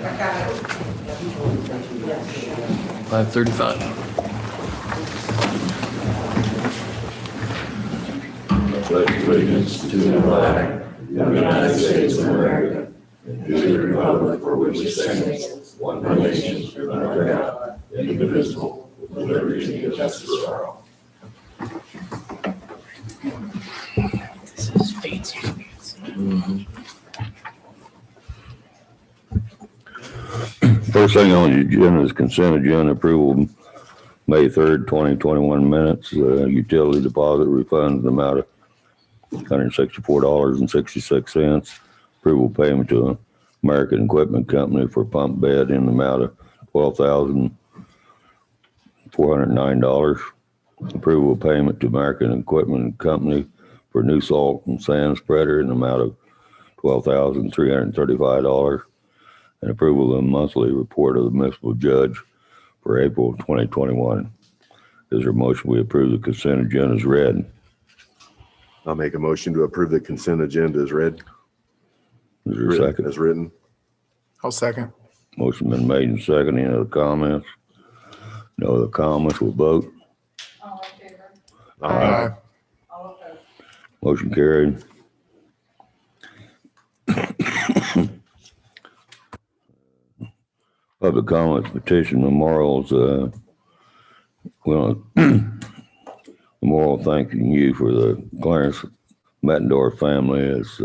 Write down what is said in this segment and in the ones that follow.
5:35. Pledge allegiance to the flag of the United States of America and to the republic for which it stands, one nation, under God, indivisible, with liberty and justice for all. This is fancy. First thing on the agenda is consent agenda approval, May 3rd, 2021 minutes, utility deposit refund in the amount of $164.66. Approval payment to American Equipment Company for pump bed in the amount of $12,409. Approval payment to American Equipment Company for new salt and sand spreader in the amount of $12,335. And approval of the monthly report of the municipal judge for April 2021. Is there a motion we approve the consent agenda as read? I'll make a motion to approve the consent agenda as read. Is there a second? As written. I'll second. Motion been made and second. Any other comments? No other comments, we'll vote. All in favor? Aye. All opposed? Motion carried. Public comments, petition memorials, memorial thanking you for the Clarence Mettendorf family as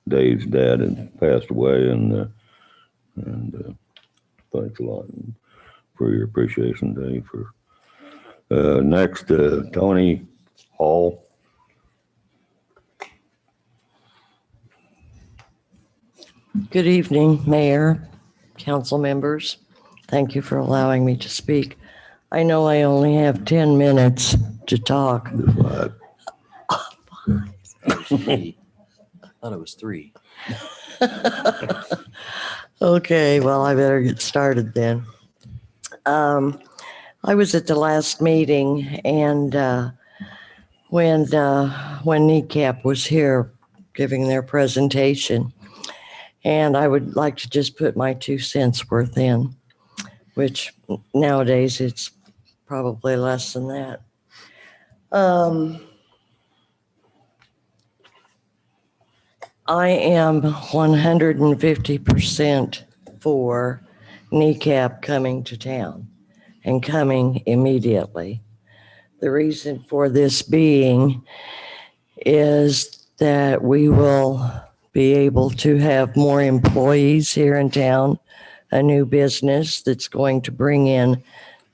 Dave's dad had passed away, and thanks a lot for your appreciation, Dave. For next, Tony Hall. Good evening, Mayor, council members. Thank you for allowing me to speak. I know I only have 10 minutes to talk. I thought it was 3. Okay, well, I better get started then. I was at the last meeting, and when NECAP was here giving their presentation, and I would like to just put my 2 cents worth in, which nowadays it's probably less than that. I am 150% for NECAP coming to town and coming immediately. The reason for this being is that we will be able to have more employees here in town, a new business that's going to bring in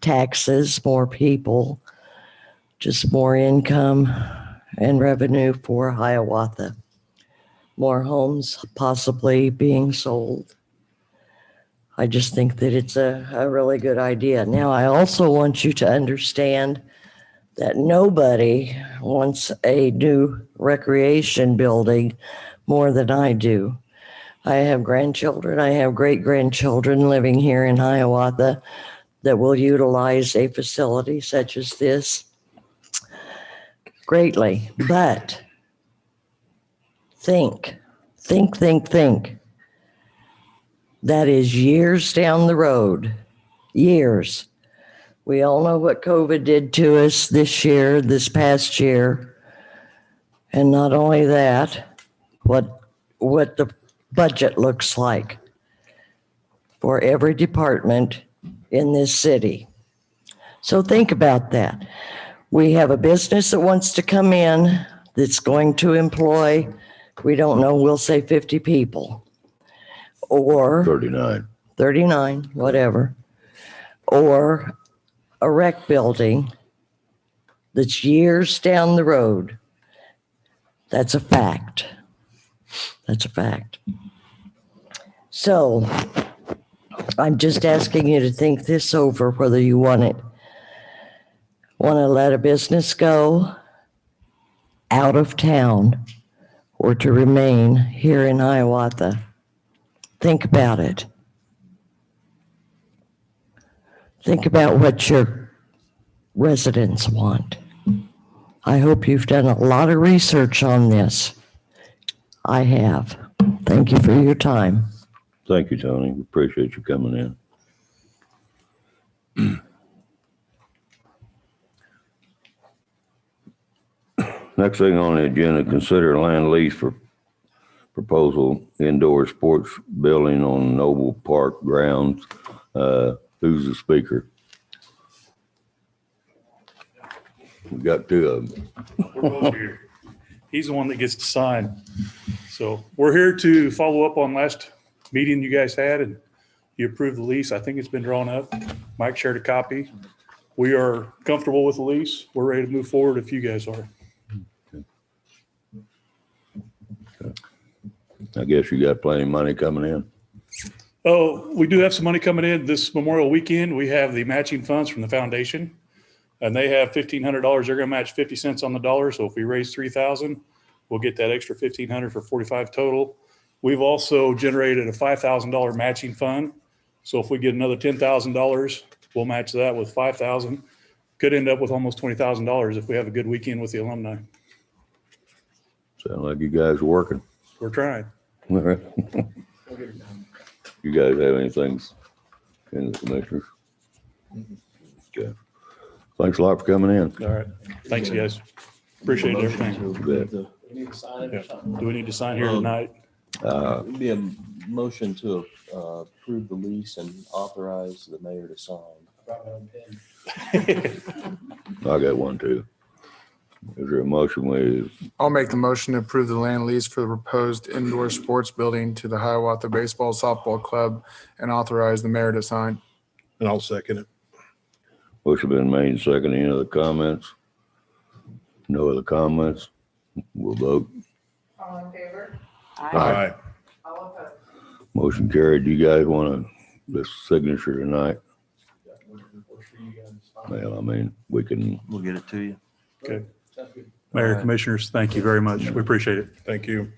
taxes, more people, just more income and revenue for Hiawatha. More homes possibly being sold. I just think that it's a really good idea. Now, I also want you to understand that nobody wants a new recreation building more than I do. I have grandchildren, I have great-grandchildren living here in Hiawatha that will utilize a facility such as this greatly. But think. That is years down the road, years. We all know what COVID did to us this past year. And not only that, what the budget looks like for every department in this city. So think about that. We have a business that wants to come in that's going to employ, we don't know, we'll say 50 people or 39, whatever, or a rec building that's years down the road. That's a fact. That's a fact. So I'm just asking you to think this over, whether you want to let a business go out of town or to remain here in Hiawatha. Think about it. Think about what your residents want. I hope you've done a lot of research on this. I have. Thank you for your time. Thank you, Tony. Appreciate you coming in. Next thing on the agenda, consider land lease for proposal indoor sports building on Noble Park grounds. Who's the speaker? We got two of them. We're both here. He's the one that gets to sign. So we're here to follow up on last meeting you guys had, and you approved the lease. I think it's been drawn up. Mike shared a copy. We are comfortable with the lease. We're ready to move forward if you guys are. I guess you got plenty of money coming in. Oh, we do have some money coming in this Memorial weekend. We have the matching funds from the foundation, and they have $1,500. They're going to match 50 cents on the dollar. So if we raise 3,000, we'll get that extra 1,500 for 45 total. We've also generated a $5,000 matching fund. So if we get another $10,000, we'll match that with 5,000. Could end up with almost $20,000 if we have a good weekend with the alumni. Sound like you guys are working. We're trying. All right. You guys have anything in the commissioners? Okay. Thanks a lot for coming in. All right. Thanks, guys. Appreciate everything. You bet. We need to sign it or Yeah. something? Do we need to sign here tonight? It'd be a motion to approve the lease and authorize the mayor to sign. I got one too. Is there a motion with, I'll make the motion to approve the land lease for the proposed indoor sports building to the Hiawatha Baseball Softball Club and authorize the mayor to sign. And I'll second it. motion been made and seconded. Any other comments? No other comments? We'll vote. All in favor? Aye. All opposed? Motion carried. Do you guys want this signature tonight? Well, I mean, we can, We'll get it to you. Okay. Mayor, commissioners, thank you very much. We appreciate it. Thank you.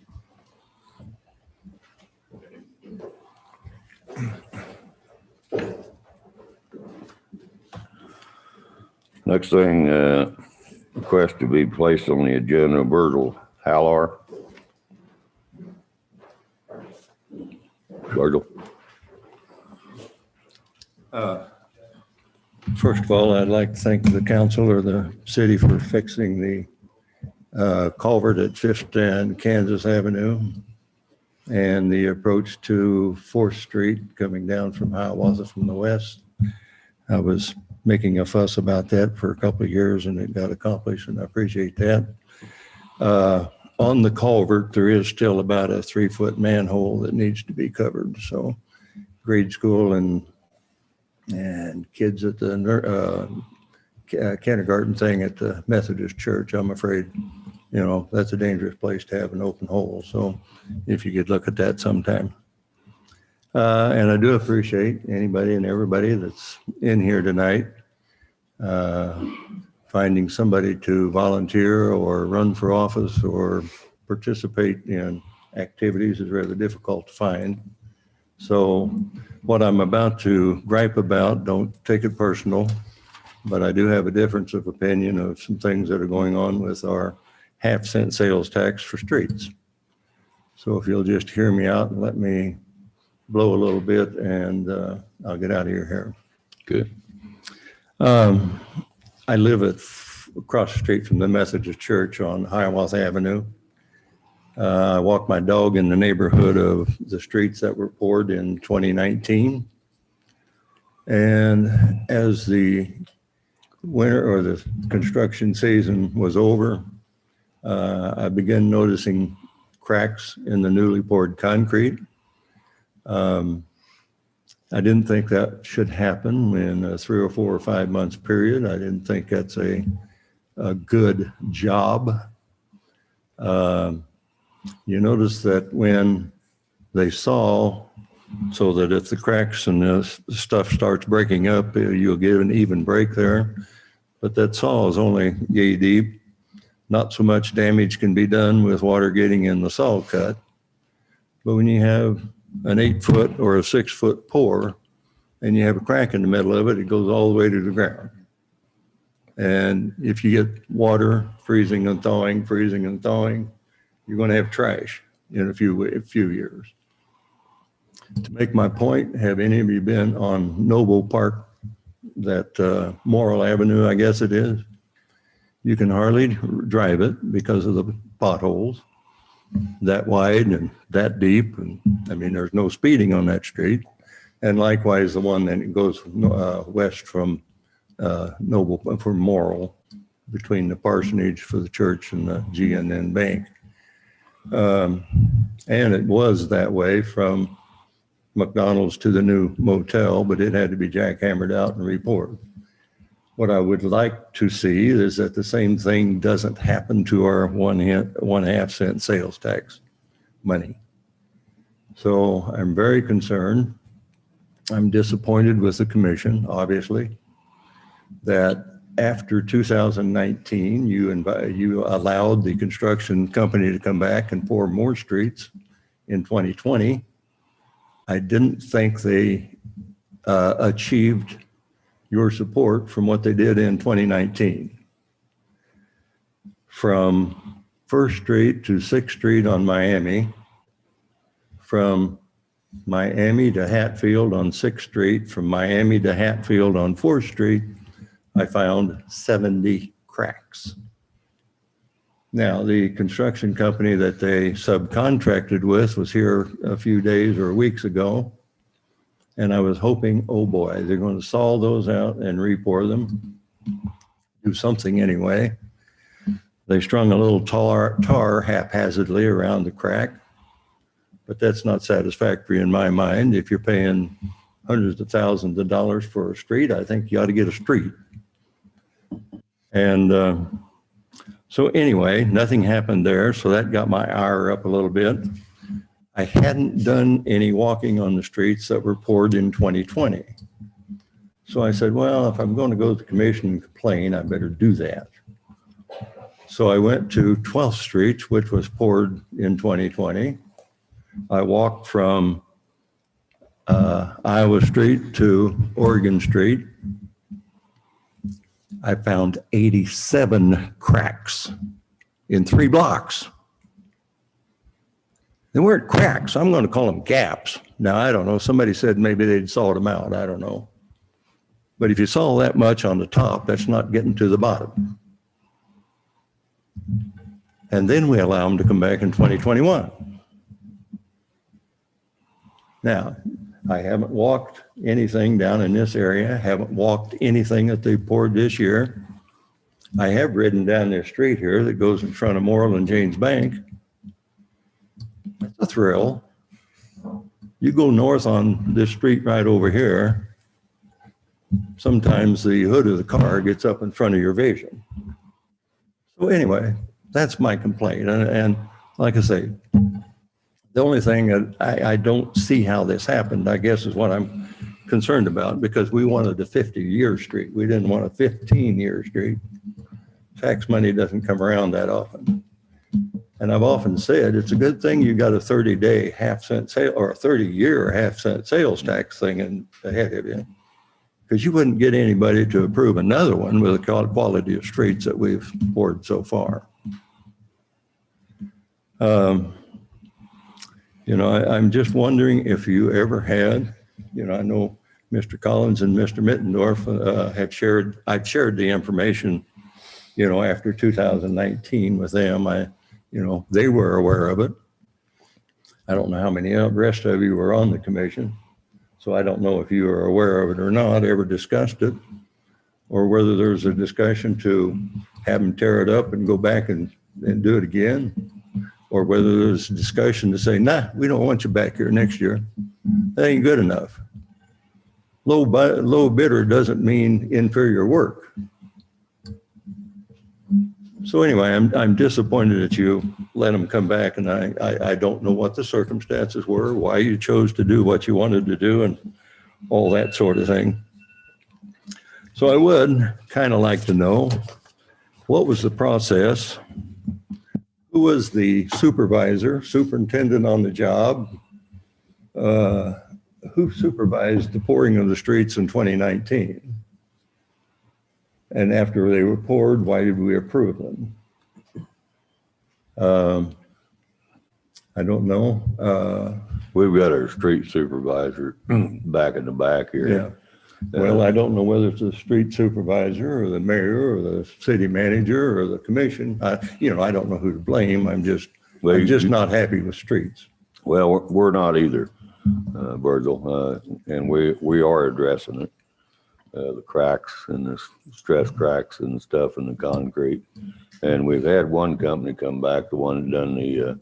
next thing, request to be placed on the agenda, Virgil Halar. Virgil. First of all, I'd like to thank the council or the city for fixing the culvert at Fifth and Kansas Avenue and the approach to Fourth Street coming down from Hiawatha from the west. I was making a fuss about that for a couple of years and it got accomplished, and I appreciate that. On the culvert, there is still about a 3-foot manhole that needs to be covered. So grade school and kids at the kindergarten thing at the Methodist church, I'm afraid, that's a dangerous place to have an open hole. So if you could look at that sometime. And I do appreciate anybody and everybody that's in here tonight. Finding somebody to volunteer or run for office or participate in activities is rather difficult to find. So what I'm about to gripe about, don't take it personal, but I do have a difference of opinion of some things that are going on with our half-cent sales tax for streets. So if you'll just hear me out and let me blow a little bit, and I'll get out of your hair. Good. I live across the street from the Methodist Church on Hiawatha Avenue. I walk my dog in the neighborhood of the streets that were poured in 2019. And as the winter or the construction season was over, I began noticing cracks in the newly poured concrete. I didn't think that should happen in a 3 or 4 or 5 months period. I didn't think that's a good job. You notice that when they saw, so that if the cracks and the stuff starts breaking up, you'll get an even break there. But that saw is only yay deep. Not so much damage can be done with water getting in the saw cut. But when you have an 8-foot or a 6-foot pour and you have a crack in the middle of it, it goes all the way to the ground. And if you get water freezing and thawing, you're going to have trash in a few years. To make my point, have any of you been on Noble Park, that Morrill Avenue, I guess it is? You can hardly drive it because of the potholes that wide and that deep. And I mean, there's no speeding on that street. And likewise, the one that goes west from Noble, from Morrill, between the parsonage for the church and the GNN Bank. And it was that way from McDonald's to the new motel, but it had to be jackhammered out and reported. What I would like to see is that the same thing doesn't happen to our 1.5 cent sales tax money. So I'm very concerned. I'm disappointed with the commission, obviously, that after 2019, you allowed the construction company to come back and pour more streets in 2020. I didn't think they achieved your support from what they did in 2019. From 1st Street to 6th Street on Miami, from Miami to Hatfield on 6th Street, from Miami to Hatfield on 4th Street, I found 70 cracks. Now, the construction company that they subcontracted with was here a few days or weeks ago. And I was hoping, oh boy, they're going to saw those out and re-pour them, do something anyway. They strung a little tar haphazardly around the crack, but that's not satisfactory in my mind. If you're paying hundreds of thousands of dollars for a street, I think you ought to get a street. And so anyway, nothing happened there. So that got my ire up a little bit. I hadn't done any walking on the streets that were poured in 2020. So I said, well, if I'm going to go to the commission and complain, I better do that. So I went to 12th Street, which was poured in 2020. I walked from Iowa Street to Oregon Street. I found 87 cracks in 3 blocks. They weren't cracks. I'm going to call them gaps. Now, I don't know. Somebody said maybe they'd sawed them out. I don't know. But if you saw that much on the top, that's not getting to the bottom. And then we allow them to come back in 2021. Now, I haven't walked anything down in this area, haven't walked anything that they poured this year. I have ridden down this street here that goes in front of Morrill and James Bank. It's a thrill. You go north on this street right over here, sometimes the hood of the car gets up in front of your vision. So anyway, that's my complaint. And like I say, the only thing that I don't see how this happened, I guess, is what I'm concerned about, because we wanted a 50-year street. We didn't want a 15-year street. Tax money doesn't come around that often. And I've often said, it's a good thing you got a 30-day half-cent sale or a 30-year half-cent sales tax thing ahead of you, because you wouldn't get anybody to approve another one with the quality of streets that we've poured so far. You know, I'm just wondering if you ever had, you know, I know Mr. Collins and Mr. Mittendorf I've shared the information, you know, after 2019 with them. You know, they were aware of it. I don't know how many of the rest of you were on the commission. So I don't know if you are aware of it or not, ever discussed it, or whether there's a discussion to have them tear it up and go back and do it again, or whether there's a discussion to say, nah, we don't want you back here next year. That ain't good enough. Low bidder doesn't mean inferior work. So anyway, I'm disappointed that you let them come back, and I don't know what the circumstances were, why you chose to do what you wanted to do, and all that sort of thing. So I would kind of like to know, what was the process? Who was the superintendent on the job? Who supervised the pouring of the streets in 2019? And after they were poured, why did we approve them? I don't know. We've got our street supervisor back in the back Yeah. here. Well, I don't know whether it's the street supervisor or the mayor or the city manager or the commission. I don't know who to blame. I'm just not happy with streets. Well, we're not either, Virgil, and we are addressing it. The cracks and the stress cracks and stuff in the concrete. And we've had one company come back, the one that done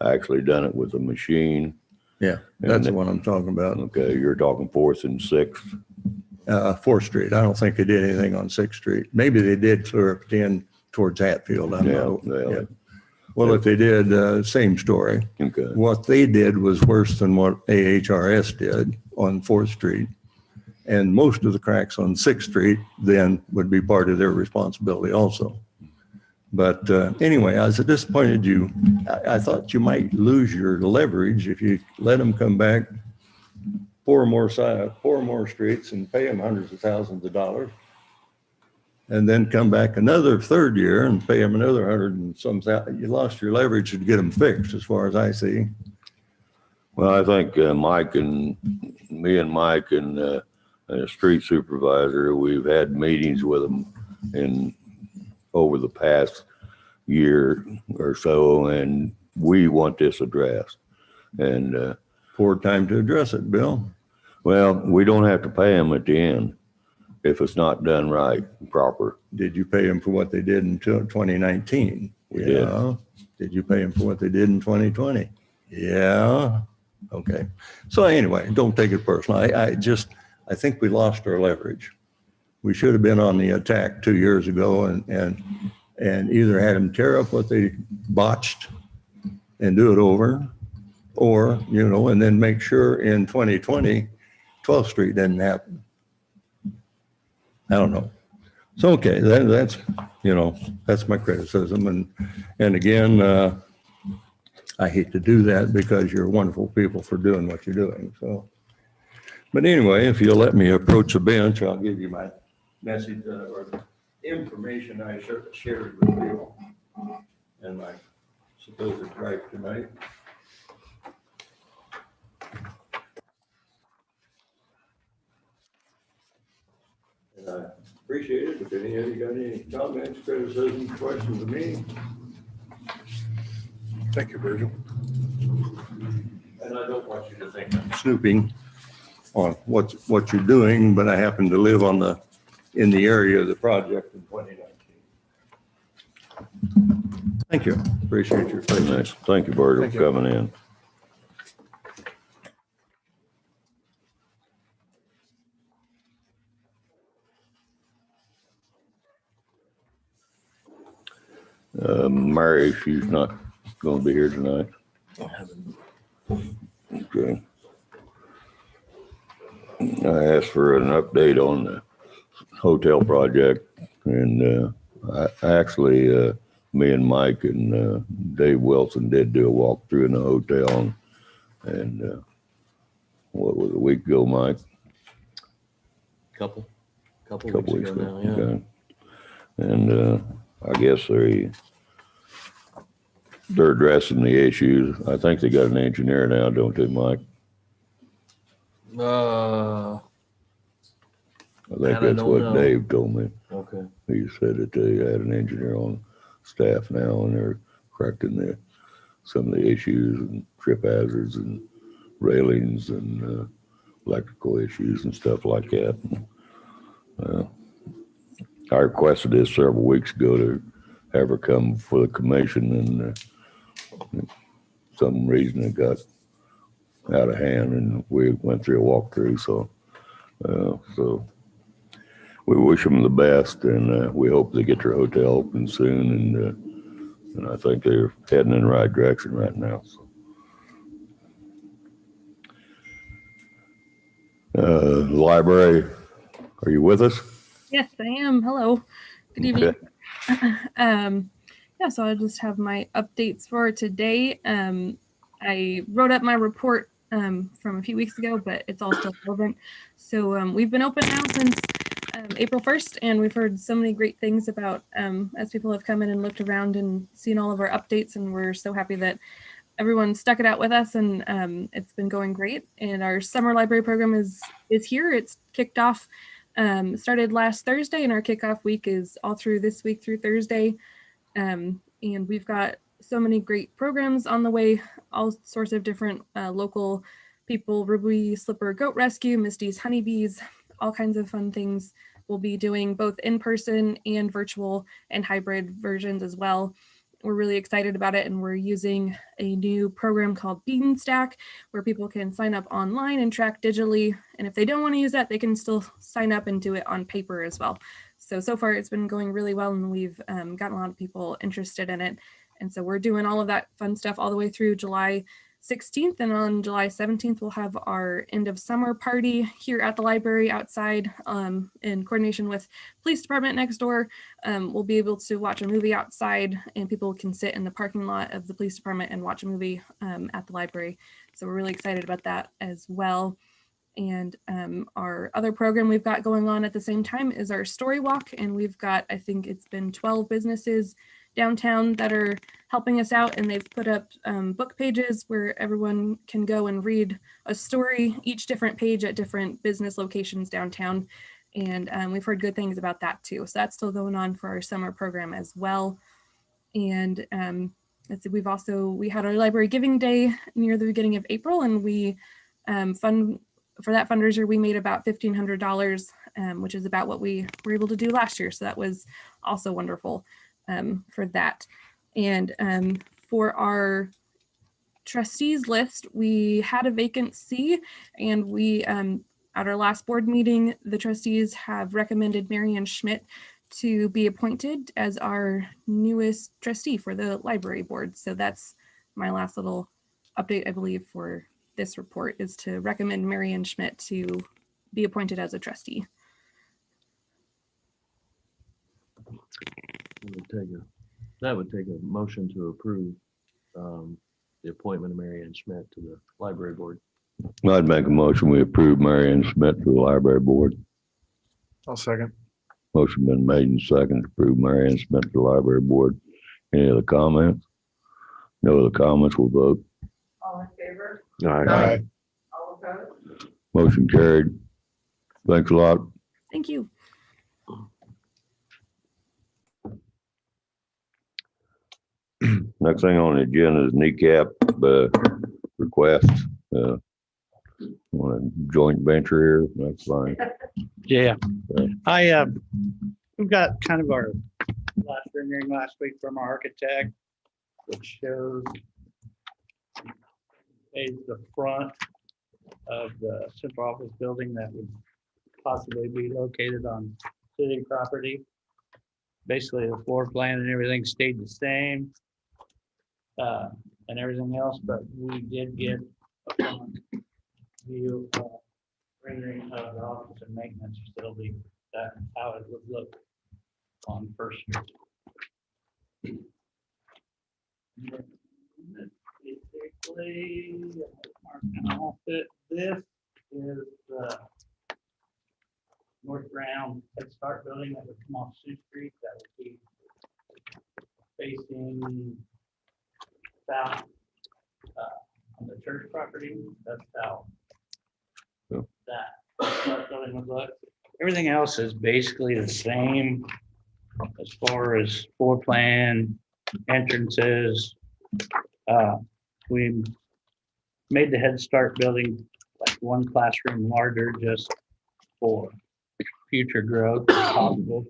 actually done it with a machine. Yeah, that's the one I'm talking about. Okay, you're talking 4th and 6th. 4th Street. I don't think they did anything on 6th Street. Maybe they did clear up in towards Hatfield. Yeah. Well, if they did, same story. Okay. What they did was worse than what AHRS did on 4th Street. And most of the cracks on 6th Street then would be part of their responsibility also. But anyway, I was disappointed I thought you might lose your leverage if you let them come back, pour more streets and pay them hundreds of thousands of dollars. And then come back another 3rd year and pay them another 100 and some thousand. You lost your leverage to get them fixed, as far as I see. Well, I think Mike and the street supervisor, we've had meetings with them over the past year or so, and we want this addressed. And Poor time to address it, Bill. well, we don't have to pay them at the end if it's not done right, proper. Did you pay them for what they did in 2019? We did. Did you pay them for what they did in 2020? Yeah. Okay. So anyway, don't take it personal. I think we lost our leverage. We should have been on the attack 2 years ago and either had them tear up what they botched and do it over, or, and then make sure in 2020, 12th Street didn't happen. I don't know. So, okay, that's my criticism. And again, I hate to do that because you're wonderful people for doing what you're doing. So, but anyway, if you'll let me approach the bench, I'll give you my message or the information I shared with you and my supposed gripe tonight. And I appreciate it. If any of you got any comments, criticisms, questions of me. Thank you, Virgil. And I don't want you to think I'm snooping on what you're doing, but I happen to live in the area of the project in 2019. Thank you. Appreciate your Nice. patience. Thank you, Virgil, Thank for you. coming in. Mary, she's not going to be here tonight. Okay. I asked for an update on the hotel project, and me and Mike and Dave Wilson did do a walkthrough in the hotel, and what was it, a week ago, Mike? Couple Couple weeks ago now, yeah. Okay. And I guess they're addressing the issues. I think they got an engineer now, don't they, Mike? Uh, I think That I that's don't what know. Dave told me. okay. He said that they had an engineer on staff now, and they're correcting some of the issues and trip hazards and railings and electrical issues and stuff like that. I requested this several weeks ago to have her come for the commission, and some reason it got out of hand, and we went through a walkthrough. So we wish them the best, and we hope they get their hotel open soon, and I think they're heading in the right direction right now. So. Library, are you with us? Yes, I am. Hello. Good evening. Okay. Yeah, so I just have my updates for today. I wrote up my report from a few weeks ago, but it's all still relevant. So we've been open now since April 1st, and we've heard so many great things about as people have come in and looked around and seen all of our updates, and we're so happy that everyone stuck it out with us, and it's been going great. And our summer library program is here. It's kicked off. Started last Thursday, and our kickoff week is all through this week through Thursday. And we've got so many great programs on the way, all sorts of different local people, Ruby Slipper Goat Rescue, Misty's Honeybees, all kinds of fun things. We'll be doing both in person and virtual and hybrid versions as well. We're really excited about it, and we're using a new program called Beanstack, where people can sign up online and track digitally. And if they don't want to use that, they can still sign up and do it on paper as well. So far it's been going really well, and we've gotten a lot of people interested in it. And so we're doing all of that fun stuff all the way through July 16th. And on July 17th, we'll have our end of summer party here at the library outside in coordination with police department next door. We'll be able to watch a movie outside, and people can sit in the parking lot of the police department and watch a movie at the library. So we're really excited about that as well. And our other program we've got going on at the same time is our story walk. And we've got, I think it's been 12 businesses downtown that are helping us out, and they've put up book pages where everyone can go and read a story, each different page at different business locations downtown. And we've heard good things about that too. So that's still going on for our summer program as well. And we had our library giving day near the beginning of April, and we for that fundraiser, we made about $1,500, which is about what we were able to do last year. So that was also wonderful for that. And for our trustees list, we had a vacancy, and we, at our last board meeting, the trustees have recommended Marianne Schmidt to be appointed as our newest trustee for the library board. So that's my last little update, I believe, for this report, is to recommend Marianne Schmidt to be appointed as a trustee. That would take a motion to approve the appointment of Marianne Schmidt to the library board. I'd make a motion, we approve Marianne Smith to the library board. I'll second. Motion been made and seconded to approve Marianne Smith to the library board. Any other comments? No other comments, we'll vote. All in favor? Aye. All opposed? Motion carried. Thanks a lot. Thank you. Next thing on the agenda is kneecap request. Want a joint venture here? That's fine. Yeah, we've got kind of our last rendering last week from our architect, which shows the front of the central office building that would possibly be located on city property. Basically, the floor plan and everything stayed the same, and everything else, but we did get a front view rendering of the office and maintenance facility. That's how it would look on First Street. Basically, this is the north ground Head Start building that would come off Sioux Street. That would be facing south on the church property. That's how that building would look. Everything else is basically the same as far as floor plan, entrances. We made the Head Start building like one classroom larger just for future growth if possible.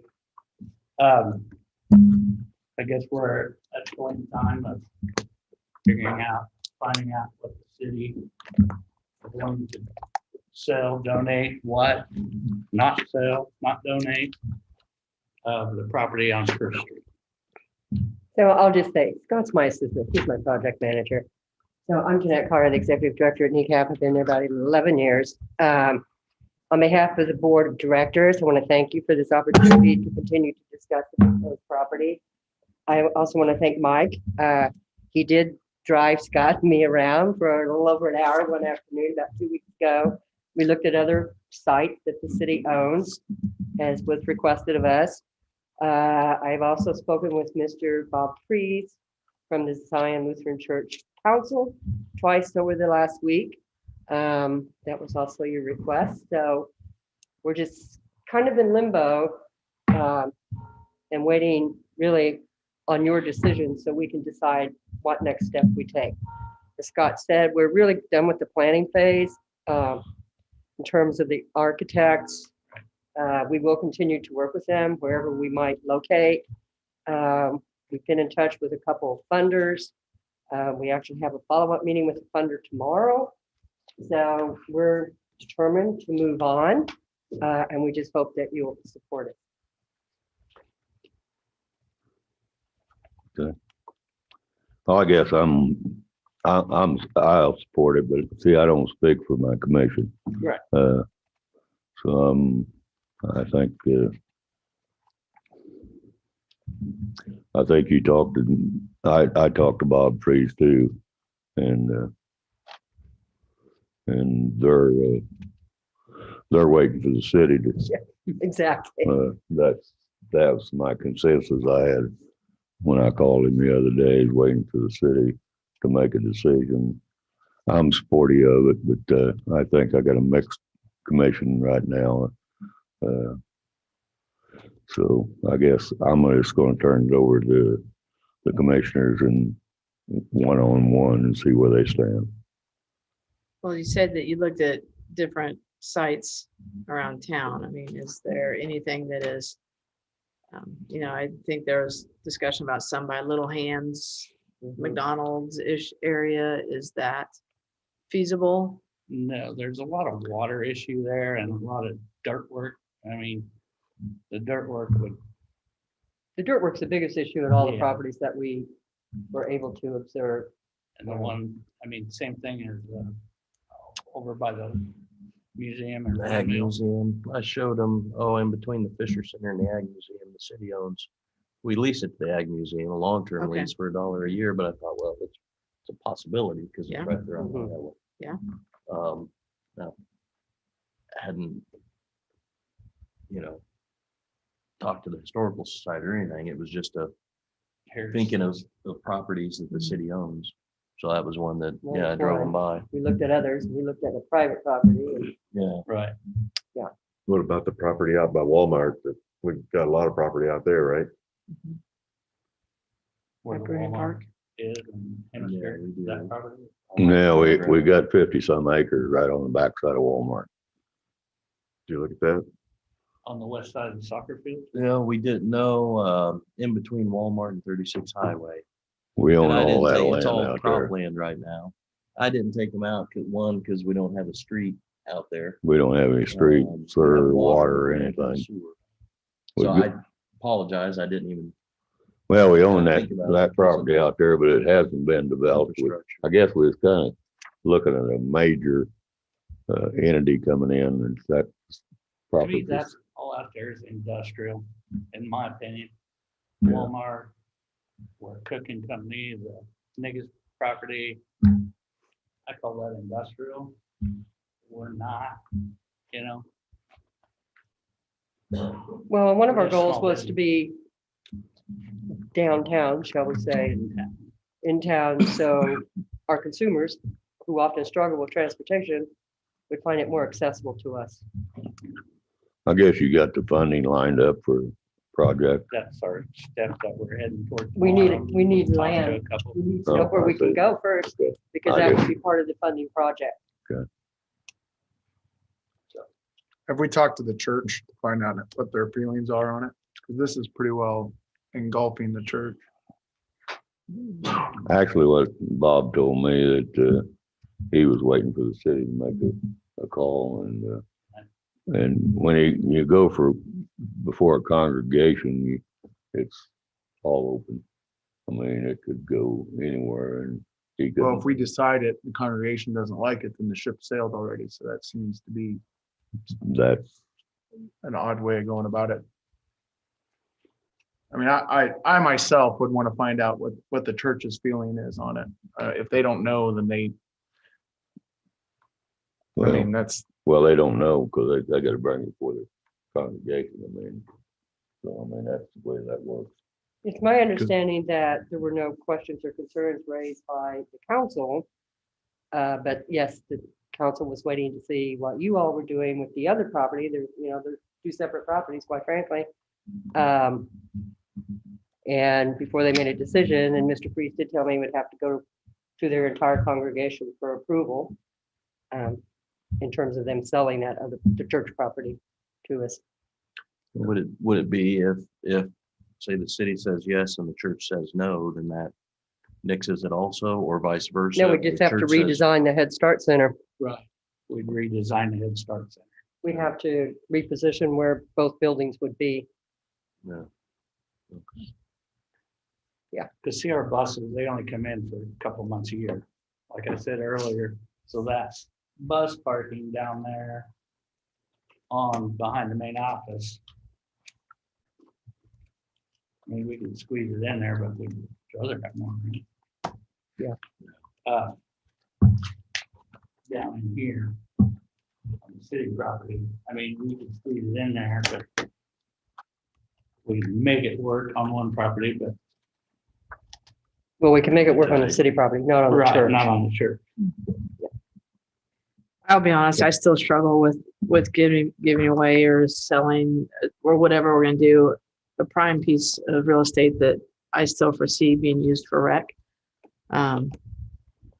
I guess we're at the point in time of finding out what the city is going to sell, donate, what, not sell, not donate of the property on First Street. So I'll just say, Scott's my assistant, he's my project manager. So I'm Jeanette Carter, the executive director at NECAP. I've been there about 11 years. On behalf of the board of directors, I want to thank you for this opportunity to continue to discuss the proposed property. I also want to thank Mike. He did drive Scott and me around for a little over an hour one afternoon about 2 weeks ago. We looked at other sites that the city owns, as was requested of us. I've also spoken with Mr. Bob Fries from the Zion Lutheran Church council twice over the last week. That was also your request. So we're just kind of in limbo and waiting really on your decision so we can decide what next step we take. As Scott said, we're really done with the planning phase in terms of the architects. We will continue to work with them wherever we might locate. We've been in touch with a couple of funders. We actually have a follow-up meeting with the funder tomorrow. So we're determined to move on, and we just hope that you'll support it. Well, I guess I'll support it, but see, I don't speak for my commission. Right. So I think you talked to, I talked to Bob Freeze too, and they're waiting for the city to. Exactly. That was my consensus I had when I called him the other day, is waiting for the city to make a decision. I'm supportive of it, but I think I got a mixed commission right now. So I guess I'm just going to turn it over to the commissioners and one-on-one and see where they stand. Well, you said that you looked at different sites around town. I mean, is there anything that is, I think there was discussion about some by Little Hands, McDonald's-ish area. Is that feasible? No, there's a lot of water issue there and a lot of dirt work. I mean, the dirt work would. The dirt work's the biggest issue at all the Yeah. properties that we were able to observe. And the one, same thing as over by the museum and The Ag Mill. Museum. I showed them, in between the Fisher Center and the Ag Museum, the city owns. We lease it to the Ag Museum, a long-term Okay. lease for $1 a year, but I thought, well, it's a possibility because Yeah. it's right there on the Mhm. highway. Yeah. Now, I hadn't, talked to the Historical Society or anything. It was just thinking of properties that the city owns. So that was one that, Well, I drove them by. We looked at others. We looked at a private property and Yeah. Right. What about the property out by Walmart? That we've got a lot of property out there, right? Where the Library Walmart Park. is and Yeah, Hemisphere, we do. that property. Yeah, we got 50-some acres right on the backside of Walmart. Did you look at that? On the west side of the soccer field. We didn't know, in between Walmart and 36 Highway. We own And I all didn't that take- land It's all out there. cropland right now. I didn't take them out, because we don't have a street out there. We don't have any streets We have or water or we don't have anything. sewer. We So do- I apologize, I didn't even. Well, we own that, think about it that because of property the out there, but it hasn't been developed. infrastructure. I guess we was kind of looking at a major entity coming in, and that To me, property. that's all out there is industrial, in my opinion. Yeah. Walmart, or cooking company, the niggas property. I call that industrial. We're not, well, one of our We're a goals small was to be downtown, shall we say, in town, so our consumers, who often struggle with transportation, would find it more accessible to us. I guess you got the funding lined up for the project. That's our step that we're heading toward. We need tomorrow. we need Talked to land. a couple. We need to know where we can go first, Good. because I that guess- would be part of the funding project. Have we talked to the church to find out what their feelings are on it? Because this is pretty well engulfing the church. Actually, what Bob told me that he was waiting for the city to make a call, and when you go before a congregation, it's all open. I mean, it could go anywhere, and he could. Well, if we decide it, the congregation doesn't like it, then the ship sailed already. So that seems to be That's an odd way of going about it. I mean, I myself would want to find out what the church's feeling is on it. If they don't know, then I well, mean, that's, well, they don't know because they got to bring it before the congregation. I mean, so I mean that's the way that works. It's my understanding that there were no questions or concerns raised by the council. But yes, the council was waiting to see what you all were doing with the other property. They're two separate properties, quite frankly. And before they made a decision, and Mr. Priest did tell me he would have to go to their entire congregation for approval in terms of them selling the church property to us. Would it be if say the city says yes and the church says no, then that nixes it also, or vice versa? No, we just have to redesign the Head Start Center. Right. We'd redesign the Head Start Center. We'd have to reposition where both buildings would be. Yeah. Because see, our buses, they only come in for a couple months a year, like I said earlier. So that's bus parking down there behind the main office. I mean, we could squeeze it in there, but we'd rather have more room. Yeah. Down in here, on the city property, I mean, we could squeeze it in there, but we can make it work on one property, but Well, we can make it work on the city property, not on the right, church. not on the church. I'll be honest, I still struggle with giving away or selling or whatever we're gonna do. A prime piece of real estate that I still foresee being used for rec.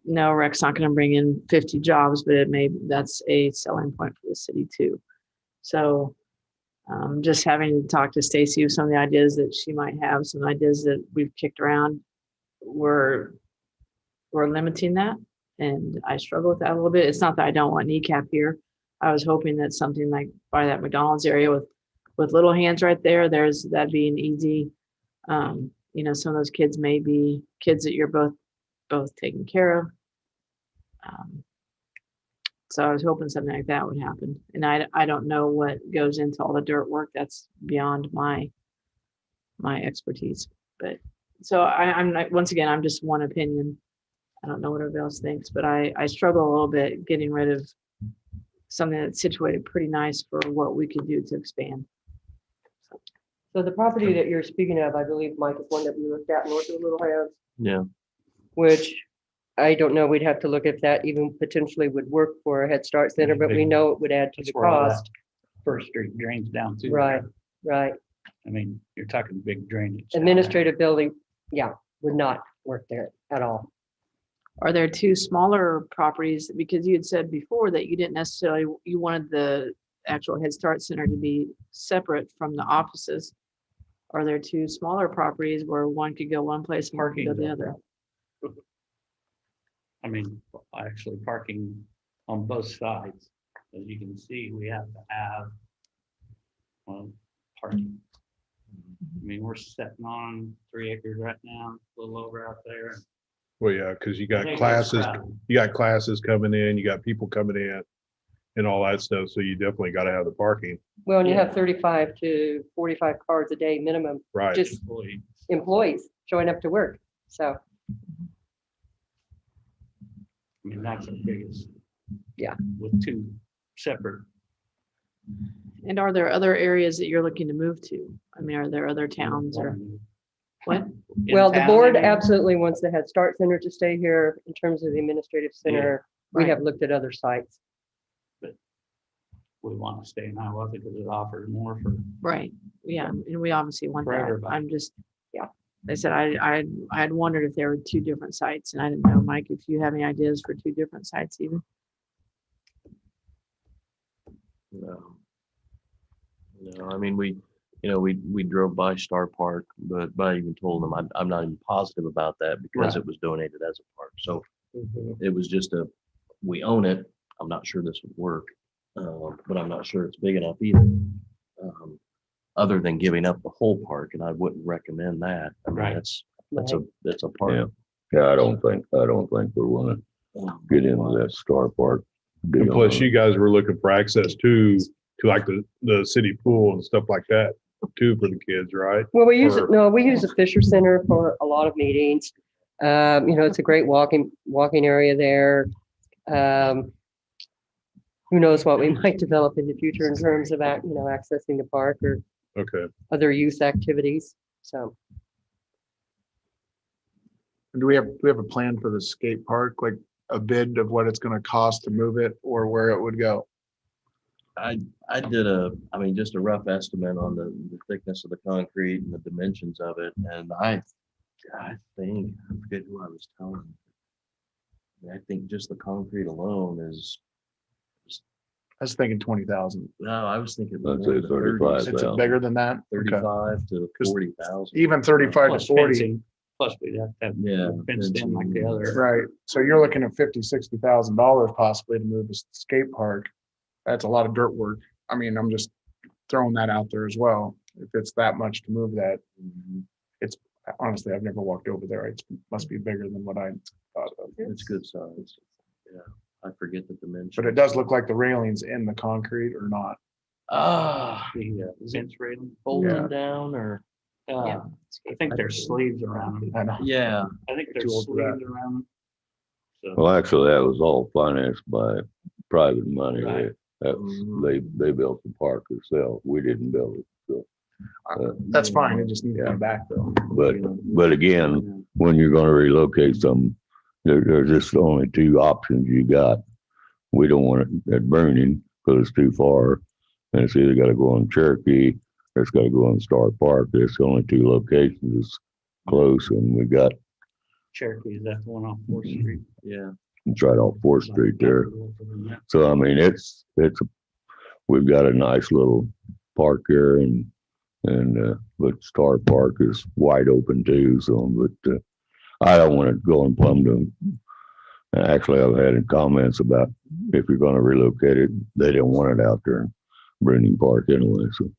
No, rec's not gonna bring in 50 jobs, but that's a selling point for the city too. So just having to talk to Stacy with some of the ideas that she might have, some ideas that we've kicked around, we're limiting that. And I struggle with that a little bit. It's not that I don't want kneecap here. I was hoping that something like by that McDonald's area with little hands right there, that'd be an easy, some of those kids may be kids that you're both taking care of. So I was hoping something like that would happen. And I don't know what goes into all the dirt work. That's beyond my expertise. But so I'm not, once again, I'm just one opinion. I don't know what everybody else thinks, but I struggle a little bit getting rid of something that's situated pretty nice for what we could do to expand. So the property that you're speaking of, I believe, Mike, is one that we looked at north of Little House, Yeah. which I don't know, we'd have to look if that even potentially would work for a Head Start Center, but we know it would add to That's the where all that cost. First Street drains down to. Right, right. I mean, you're talking big drainage. down Administrative building, yeah, would not work there at all. Are there two smaller properties? Because you had said before that you didn't necessarily, you wanted the actual Head Start Center to be separate from the offices. Are there two smaller properties where one could go one place and one could go the other? I mean, actually parking on both sides. As you can see, we have to have parking. I mean, we're sitting on 3 acres right now, a little over out there. Well, yeah, because you I got think classes, that's crowded. you got classes coming in, you got people coming in and all that stuff. So you definitely got to have the parking. Well, and you Yeah. have 35 to 45 cars a day minimum, Right. just Employee. employees showing up to work. So, I mean, that's the biggest. Yeah. With two separate. And are there other areas that you're looking to move to? I mean, are there other towns or what? In well, the town, board I mean, absolutely wants the Head Start Center to stay here. In terms of the administrative center, we Right. have looked at other sites. We want to stay in Hiawatha because it offers more for. Right, yeah, and we obviously want For that. everybody. I'm just, yeah. I said, I had wondered if there were two different sites and I didn't know, Mike, if you have any ideas for two different sites even. No. No, I mean, we drove by Star Park, but I even told them I'm not even positive about that because Right. it was donated as a park. So it was just we own it. I'm not sure this would work, but I'm not sure it's big enough either. Other than giving up the whole park, and I wouldn't recommend that. I mean, Right. that's a park. Yeah. Yeah, I don't think we want to get into that Star Park deal. And plus you guys were looking for access to like the city pool and stuff like that too for the kids, right? Well, we use Or- it. No, we use the Fisher Center for a lot of meetings. It's a great walking area there. Who knows what we might develop in the future in terms of accessing the park or Okay. other youth activities. So, Do we have a plan for the skate park, like a bid of what it's gonna cost to move it or where it would go? I did just a rough estimate on the thickness of the concrete and the dimensions of it, and I think, I forget who I was telling. I think just the concrete alone is, I was thinking 20,000. no, I was thinking. I'd more say in the 35. 30s, It's bigger than that? Okay. 35 to Because 40,000. Even 35 to Plus 40, fencing, plus we'd have to have Yeah. fenced in like the other. right? So you're looking at $50,000-$60,000 possibly to move a skate park. That's a lot of dirt work. I mean, I'm just throwing that out there as well. If it's that much to move that, Mhm. it's honestly, I've never walked over there. It must be bigger than what I thought of. It's good size. Yeah, I forget the dimension. But it does look like the railings in the concrete or not. The fence railing. Folding Yeah. down or, I think there's sleeves around them. I know. yeah, I think Too there's old for that. sleeves around them. So, Well, actually, that was all financed by private money. Right. They built the park themselves. We didn't build it. So, That's fine. It just needs to come back though. but again, when you're gonna relocate something, there's just only two options you got. We don't want it at Burning because it's too far. And it's either gotta go on Cherokee or it's gotta go on Star Park. There's only two locations. It's close and we got, Cherokee, is that the one off Fourth Street? yeah. it's right off Fourth Street there. So, I mean, we've got a nice little park here but Star Park is wide open too. So, but I don't want to go and plumb them. And actually, I've had comments about if you're going to relocate it, they didn't want it out there in Bruning Park anyway. So,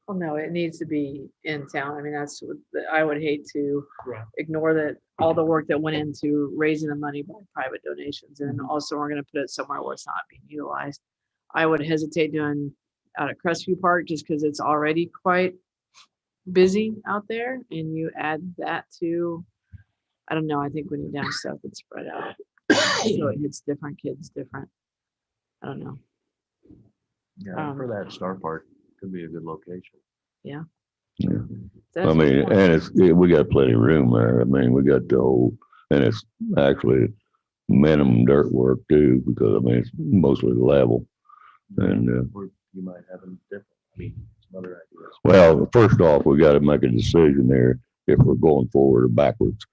Well, no, it needs to be in town. I mean, that's what, I would hate to Right. ignore that, all the work that went into raising the money by private donations. And also we're gonna put it somewhere where it's not being utilized. I would hesitate doing out at Crestview Park just because it's already quite busy out there and you add that to, I don't know, I think when you down stuff, it's spread out. So it hits different kids different. I don't know. Yeah, for that Star Park could be a good location. Yeah. yeah. That's I mean, just and we got plenty of room there. I mean, we got the whole, and it's actually minimum dirt work too, because I mean, it's mostly level. And, Or you might have them different, some other ideas. well, first off, we got to make a decision there if we're going forward or backwards.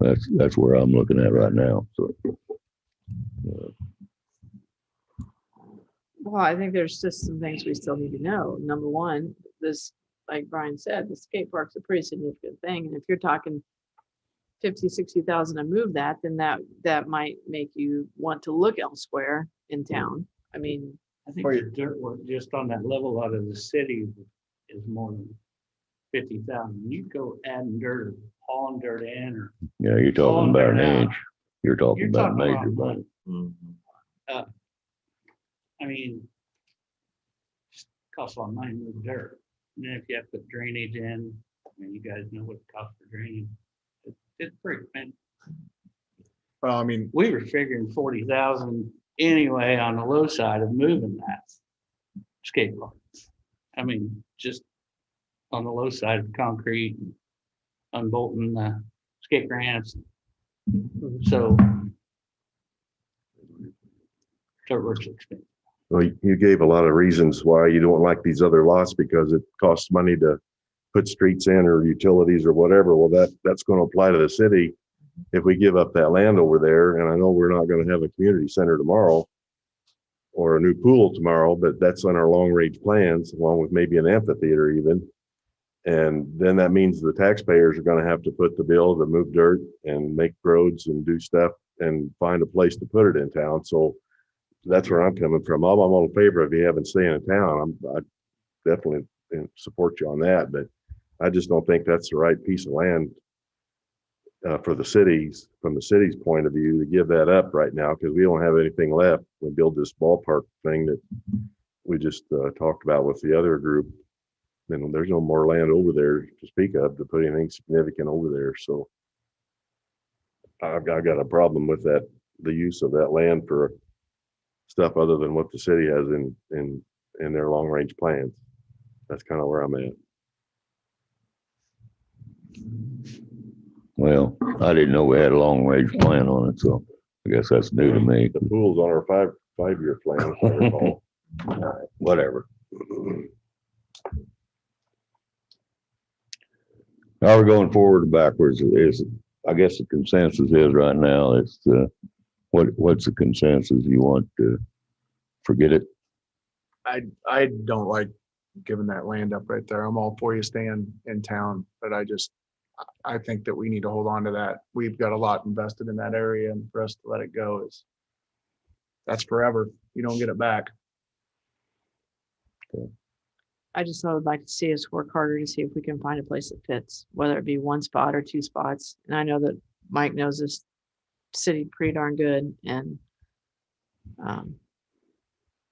That's where I'm looking at right now. So, Well, I think there's just some things we still need to know. Number one, this, like Brian said, the skate park's a pretty significant thing. And if you're talking 50, 60,000 to move that, then that might make you want to look elsewhere in town. I mean, I think the dirt work just on that level out of the city is more than 50,000. You go adding dirt, or hauling dirt in, or yeah, you're talking about an Yeah. inch. You're talking you're about talking a lot major of money. money. Mhm. I mean, just costs a lot of money to move dirt. And then if you have to put drainage in, I mean, you guys know what it costs for drainage. It's pretty expensive. Well, I mean, We were figuring 40,000 anyway on the low side of moving that skate park. I mean, just on the low side of concrete, unbolting the skate ramps. So dirt work's expensive. Well, you gave a lot of reasons why you don't like these other lots because it costs money to put streets in or utilities or whatever. Well, that's going to apply to the city. If we give up that land over there, and I know we're not going to have a community center tomorrow or a new pool tomorrow, but that's on our long range plans, along with maybe an amphitheater even. And then that means the taxpayers are going to have to put the bill to move dirt and make roads and do stuff and find a place to put it in town. So that's where I'm coming from. I'm all in favor of you having staying in town. I definitely support you on that, but I just don't think that's the right piece of land for the cities, from the city's point of view, to give that up right now because we don't have anything left. We build this ballpark thing that we just talked about with the other group. Then there's no more land over there to speak of to put anything significant over there. So I've got a problem with that, the use of that land for stuff other than what the city has in their long range plans. That's kind of where I'm at. Well, I didn't know we had a long range plan on it, so I guess that's new to me. The pool's on our five-year plan, if I recall. Whatever. How we're going forward or backwards is, I guess the consensus is right now, it's what's the consensus? You want to forget it? I don't like giving that land up right there. I'm all for you staying in town, but I think that we need to hold on to that. We've got a lot invested in that area, and for us to let it go that's forever. You don't get it back. I just would like to see us work harder to see if we can find a place that fits, whether it be one spot or two spots. And I know that Mike knows this city pretty darn good. And I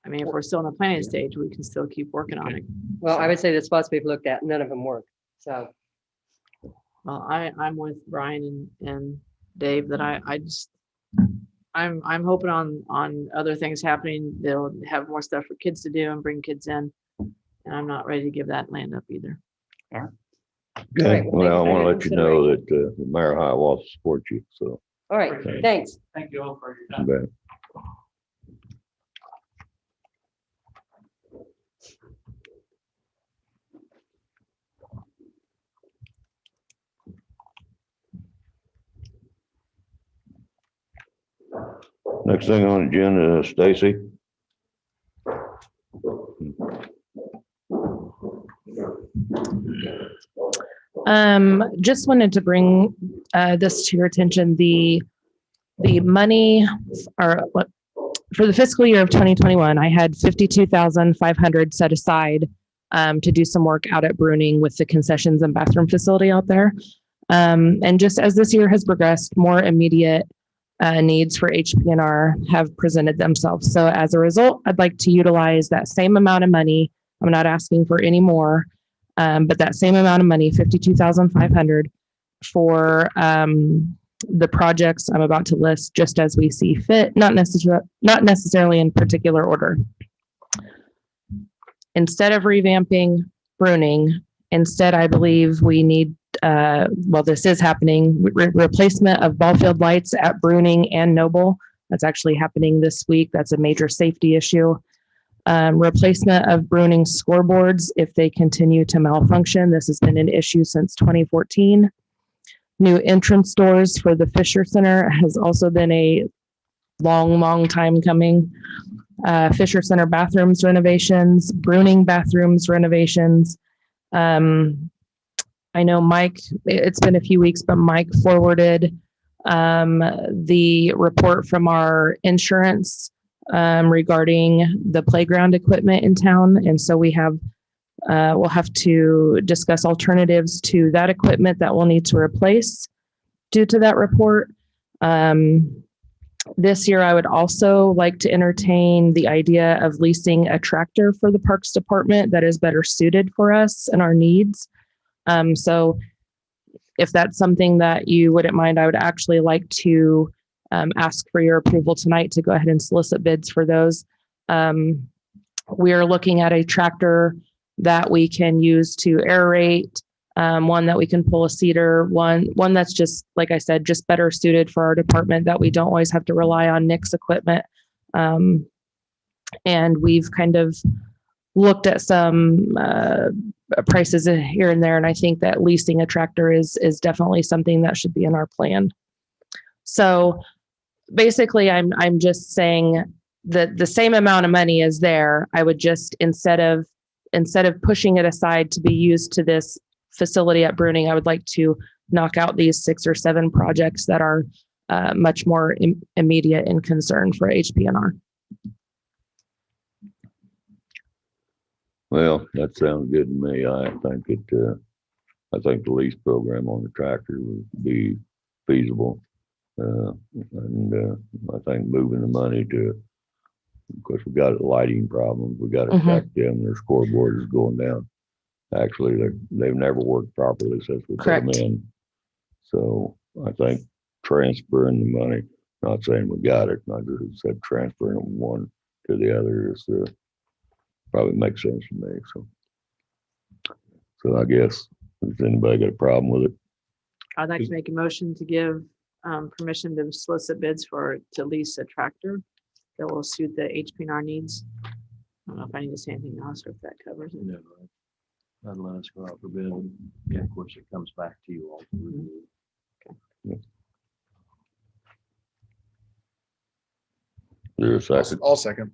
mean, if we're still in the planning stage, we can still keep working on it. Well, I would say the spots we've looked at, none of them work. So, Well, I'm with Brian and Dave that I'm hoping on other things happening. They'll have more stuff for kids to do and bring kids in. And I'm not ready to give that land up either. Okay, right, well, I thanks for want to your let you know that the Mayor of Hiawatha supports you, so. all right, thanks. Thank you all for your you time. bet. Next thing on the agenda, Stacy. Just wanted to bring this to your attention. The money for the fiscal year of 2021, I had 52,500 set aside to do some work out at Bruning with the concessions and bathroom facility out there. And just as this year has progressed, more immediate needs for HPNR have presented themselves. So as a result, I'd like to utilize that same amount of money. I'm not asking for any more, but that same amount of money, 52,500, for the projects I'm about to list, just as we see fit, not necessarily in particular order. Instead of revamping Bruning, instead, I believe we need, well, this is happening, replacement of ball field lights at Bruning and Noble. That's actually happening this week. That's a major safety issue. Replacement of Bruning scoreboards if they continue to malfunction. This has been an issue since 2014. New entrance doors for the Fisher Center has also been a long time coming. Fisher Center bathrooms renovations, Bruning bathrooms renovations. I know Mike, it's been a few weeks, but Mike forwarded the report from our insurance regarding the playground equipment in town. And so we'll have to discuss alternatives to that equipment that we'll need to replace due to that report. This year, I would also like to entertain the idea of leasing a tractor for the Parks Department that is better suited for us and our needs. So if that's something that you wouldn't mind, I would actually like to ask for your approval tonight to go ahead and solicit bids for those. We are looking at a tractor that we can use to aerate, one that we can pull a seeder, one that's just, like I said, just better suited for our department, that we don't always have to rely on Nick's equipment. And we've kind of looked at some prices here and there, and I think that leasing a tractor is definitely something that should be in our plan. So basically, I'm just saying that the same amount of money is there. I would just, instead of pushing it aside to be used to this facility at Bruning, I would like to knock out these 6 or 7 projects that are much more immediate in concern for HPNR. Well, that sounds good to me. I think the lease program on the tractor would be feasible. And I think moving the money to, of course, we got lighting problems. We got to check them. Their scoreboard is going down. Actually, they've never worked properly since we put them in. So I think transferring the money, not saying we got it, I just said transferring from one to the other is probably makes sense to me. So I guess, has anybody got a problem with it? I'd like to make a motion to give permission to solicit bids to lease a tractor that will suit the HPNR needs. I don't know if I need to say anything else or if that covers it. No, I'd let us go out for bid. Yeah, of course, it comes back to you all. to review. There a second? I'll second.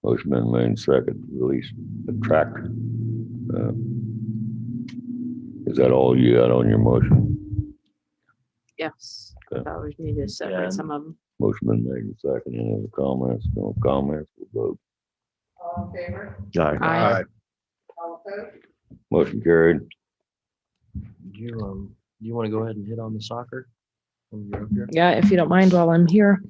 Motion been made second, release the tractor. Is that all you got on your motion? Yes, Okay. I thought we need to separate some of them. Motion been made second, any other comments? No comments, we'll vote. All in favor? Aye. All opposed? Motion carried. Do you want to go ahead and hit on the soccer? When you're up here? Yeah, if you don't mind while I'm here.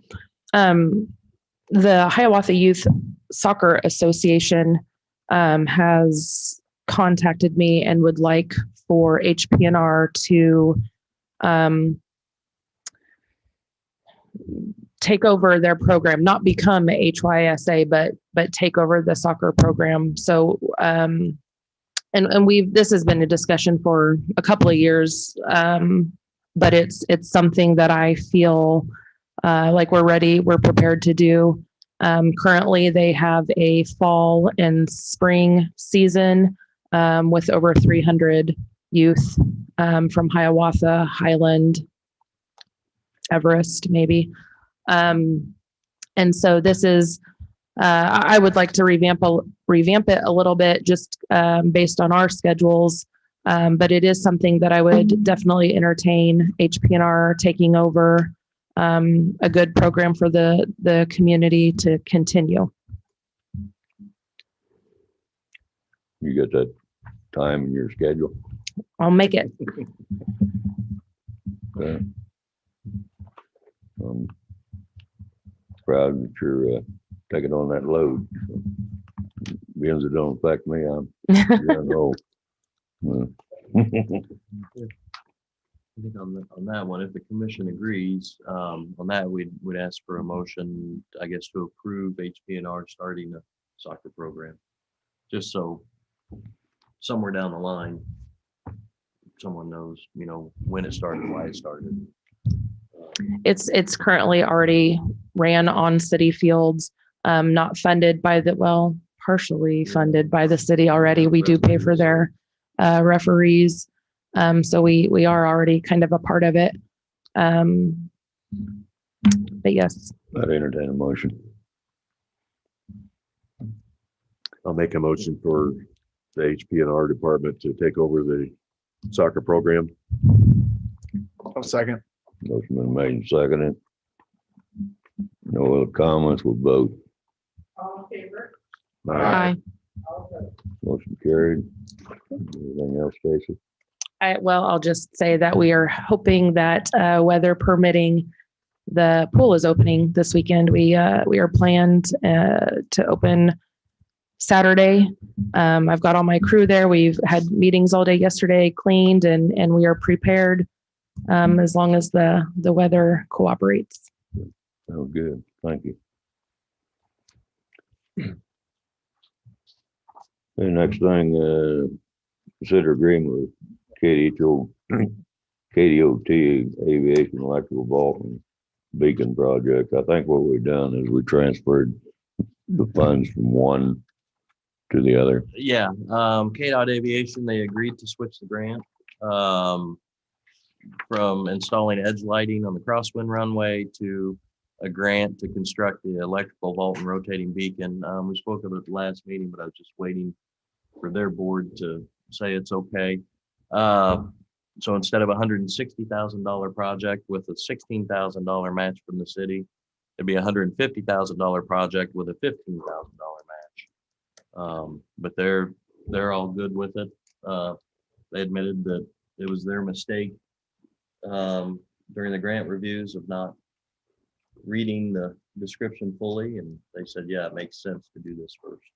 The Hiawatha Youth Soccer Association has contacted me and would like for HPNR to take over their program, not become HYSA, but take over the soccer program. So, and this has been a discussion for a couple of years, but it's something that I feel like we're prepared to do. Currently, they have a fall and spring season with over 300 youth from Hiawatha, Highland, Everest, maybe. And so this is, I would like to revamp it a little bit just based on our schedules. But it is something that I would definitely entertain HPNR taking over a good program for the community to continue. You got that time in your schedule? I'll make it. Okay. Proud that you're taking on that load. Being as it don't affect me, I'm young old. I think on that one, if the commission agrees, on that, we'd ask for a motion, I guess, to approve HPNR starting a soccer program. Just so somewhere down the line, someone knows, when it started, why it started. It's currently already ran on city fields, not funded by partially funded by the city already. We do pay for their referees. So we are already kind of a part of it. But yes. I'd entertain a motion. I'll make a motion for the HPNR department to take over the soccer program. I'll second. Motion been made and seconded. No other comments, we'll vote. All in favor? Aye. All opposed? Motion carried. Anything else, Stacy? I'll just say that we are hoping that weather permitting, the pool is opening this weekend. We are planned to open Saturday. I've got all my crew there. We've had meetings all day yesterday, cleaned, and we are prepared as long as the weather cooperates. Oh, good. Thank you. The next thing, consider agreement with KDOT Aviation Electrical Vault and Beacon Project. I think what we've done is we transferred the funds from one to the other. Yeah, KDOT Aviation, they agreed to switch the grant from installing edge lighting on the crosswind runway to a grant to construct the electrical vault and rotating beacon. We spoke of it at the last meeting, but I was just waiting for their board to say it's okay. So instead of $160,000 project with a $16,000 match from the city, it'd be $150,000 project with a $15,000 match. But they're all good with it. They admitted that it was their mistake during the grant reviews of not reading the description fully, and they said, yeah, it makes sense to do this first.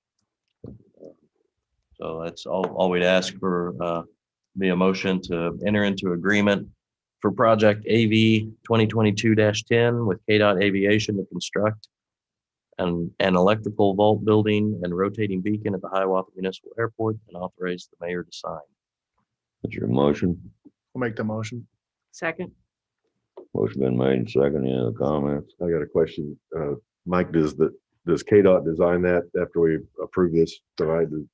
So that's all we'd ask for, be a motion to enter into agreement for project AV 2022-10 with KDOT Aviation to construct an electrical vault building and rotating beacon at the Hiawatha Municipal Airport, and authorize the mayor to sign. That's your motion. I'll make the motion. Second. Motion been made and second. Any other comments? I got a question. Mike, does KDOT design that after we approve this tonight? Who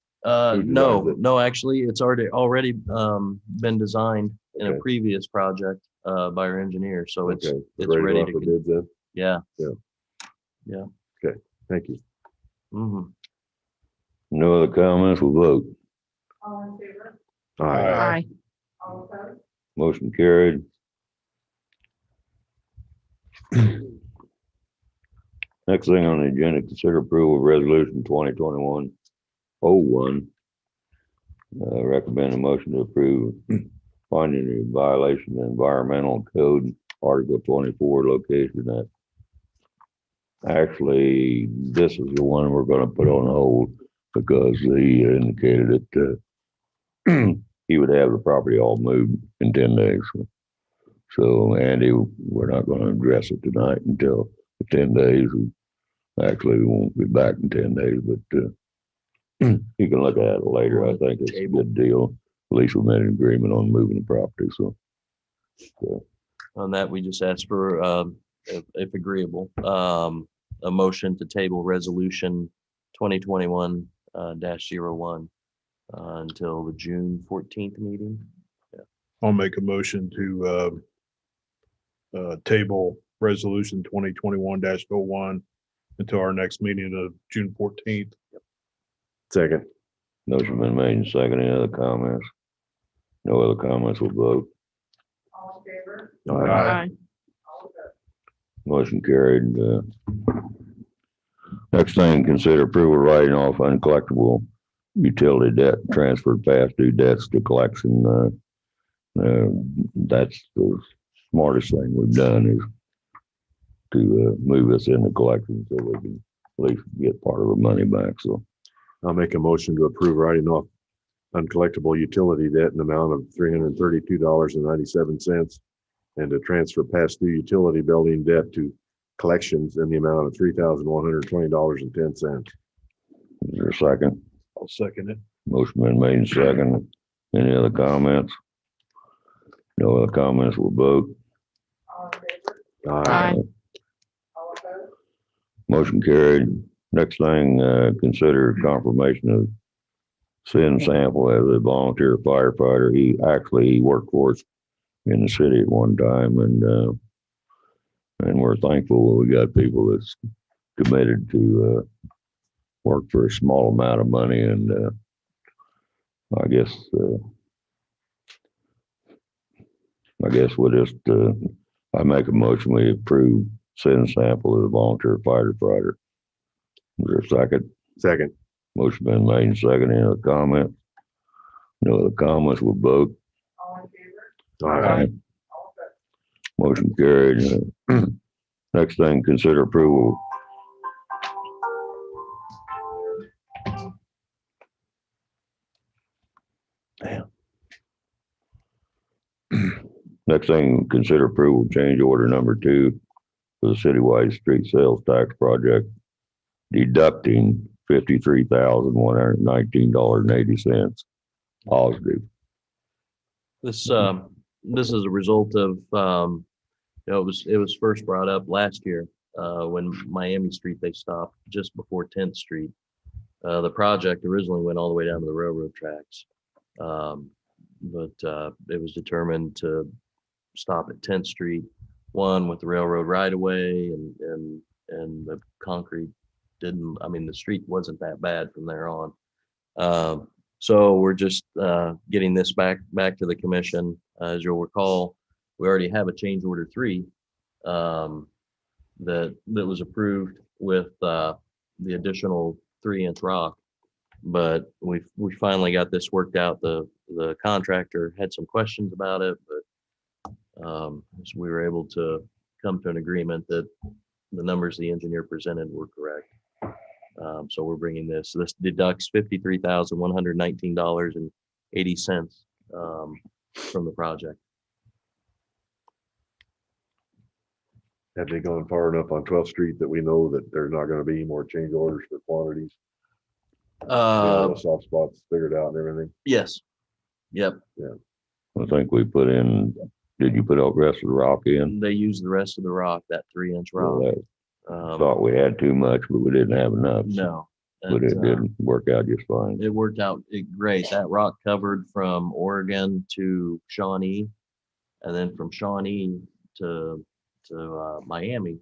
designs it? No, actually, it's already been designed in a Okay. previous project by our engineer, so it's Okay. ready go out to for go. bids then? Yeah. Yeah. Yeah. Okay, thank you. Mhm. No other comments, we'll vote. All in favor? Aye. All opposed? Motion carried. Next thing on the agenda, consider approval of resolution 2021-01. Recommend a motion to approve finding a violation of environmental code, Article 24, location at. Actually, this is the one we're gonna put on hold because he indicated that he would have the property all moved in 10 days. So Andy, we're not gonna address it tonight until the 10 days. Actually, we won't be back in 10 days, but you can look at it later. I think it's a good deal. At least we made an agreement on moving the property, so. On that, we just asked for, if agreeable, a motion to table resolution 2021 -01 until the June 14th meeting. I'll make a motion to table resolution 2021-01 until our next meeting of June 14th. Second. Motion been made and second. Any other comments? No other comments, we'll vote. All in favor? Aye. All opposed? Motion carried. Next thing, consider approval of writing off uncollectible utility debt, transferred past due debts to collection. That's the smartest thing we've done is to move us into collection so we can at least get part of the money back. So I'll make a motion to approve writing off uncollectible utility debt in the amount of $332.97 and to transfer past due utility building debt to collections in the amount of $3,120.10. is there a second? I'll second it. Motion been made and second. Any other comments? No other comments, we'll vote. All in favor? Aye. All opposed? Motion carried. Next thing, consider confirmation of sin sample as a volunteer firefighter. He worked for us in the city at one time, and we're thankful we got people that's committed to work for a small amount of money. And I guess we'll just I make a motion we approve sin sample as a volunteer firefighter. Is there a second? Second. Motion been made and second. Any other comment? No other comments, we'll vote. All in favor? Aye. All opposed? Motion carried. Next thing, consider approval. Next thing, consider approval change order number 2 for the citywide street sales tax project, deducting $53,119.80. Positive. This is a result of, it was first brought up last year, when Miami Street, they stopped just before 10th Street. The project originally went all the way down to the railroad tracks. But it was determined to stop at 10th Street, one with the railroad right away and the concrete the street wasn't that bad from there on. So we're just getting this back to the commission. As you'll recall, we already have a change order 3 that was approved with the additional 3-inch rock. But we finally got this worked out. The contractor had some questions about it, but so we were able to come to an agreement that the numbers the engineer presented were correct. So we're bringing this deducts $53,119.80 from the project. Have they gone far enough on 12th Street that we know that there's not going to be any more change orders for quantities? The soft spots figured out and everything? Yes. Yep. Yeah. I think we put in Did you put all the rest of the rock in? They used the rest of the rock, that 3-inch rock. Well, I thought we had too much, but we didn't have enough. No. But it didn't work out just fine. It worked out great. That rock covered from Oregon to Shawnee, and then from Shawnee to Miami.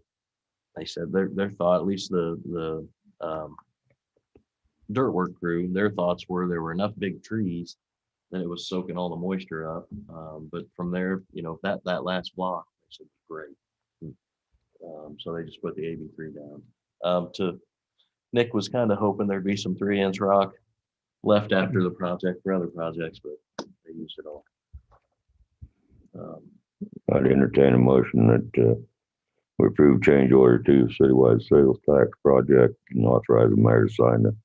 They said their thought, at least the dirt work crew, their thoughts were there were enough big trees that it was soaking all the moisture up. But from there, that last block, they said great. So they just put the AB3 down. Nick was kind of hoping there'd be some 3-inch rock left after the project for other projects, but they used it all. I'd entertain a motion that we approve change order to citywide sales tax project and authorize the mayor to sign the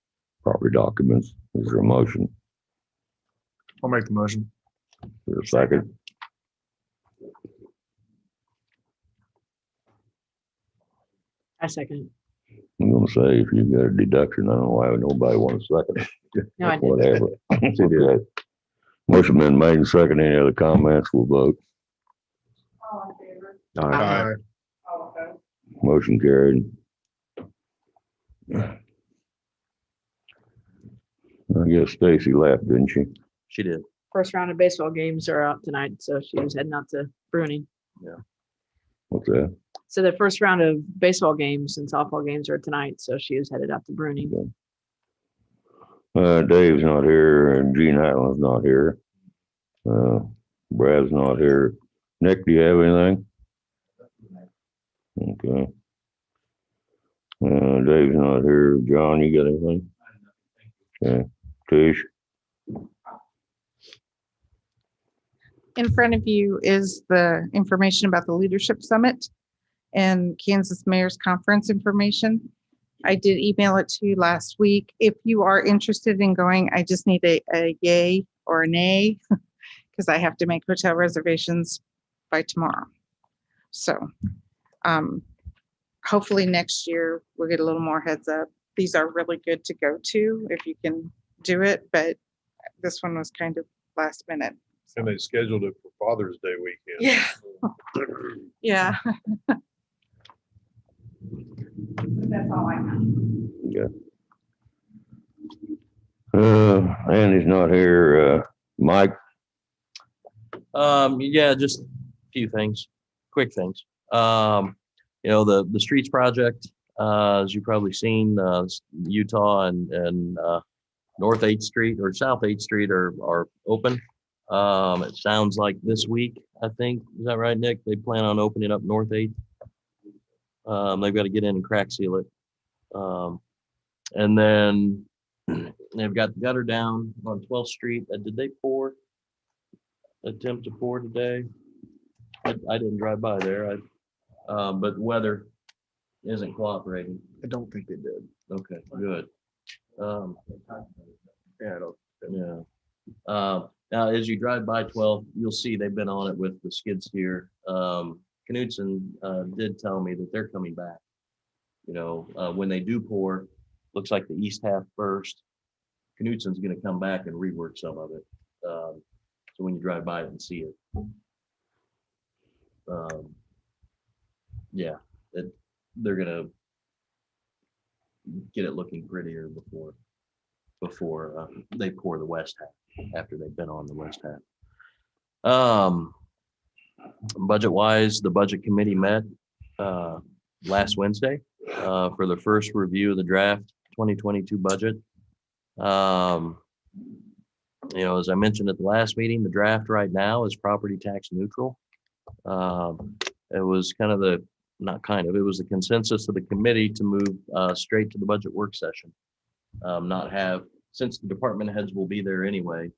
property documents. Is there a motion? I'll make the motion. Is there a second? I second. I'm gonna say, if you got a deduction, I don't know why nobody wants a second. No, I did. Whatever. Okay. Motion been made and second. Any other comments? We'll vote. All in favor? Aye. All opposed? Motion carried. I guess Stacy left, didn't she? She did. First round of baseball games are out tonight, so she was heading out to Bruning. What's that? So the first round of baseball games and softball games are tonight, so she was headed out to Bruning. Dave's not here and Gene Allen's not here. Brad's not here. Nick, do you have anything? Okay. Dave's not here. John, you got anything? Okay. Tish? In front of you is the information about the Leadership Summit and Kansas Mayor's Conference information. I did email it to you last week. If you are interested in going, I just need a yay or a nay because I have to make hotel reservations by tomorrow. So hopefully next year we'll get a little more heads up. These are really good to go to if you can do it, but this one was kind of last minute. And they scheduled it for Father's Day weekend. Yeah. Yeah. That's all I have. Yeah. Andy's not here. Mike? Yeah, just a few things, quick things. The streets project, as you've probably seen, Utah and North 8th Street or South 8th Street are open. It sounds like this week, I think. Is that right, Nick? They plan on opening up North 8th. They've got to get in and crack seal it. And then they've got the gutter down on 12th Street. Did they attempt to pour today? I didn't drive by there. But weather isn't cooperating. I don't think they did. Okay, good. Now, as you drive by 12, you'll see they've been on it with the skid steer. Knudsen did tell me that they're coming back. When they do pour, looks like the east half first. Knudsen's going to come back and rework some of it. So when you drive by it and see it. They're going to get it looking prettier before they pour the west half, after they've been on the west half. Budget wise, the budget committee met last Wednesday for the first review of the draft 2022 budget. As I mentioned at the last meeting, the draft right now is property tax neutral. It was it was the consensus of the committee to move straight to the budget work session. Since the department heads will be there anyway,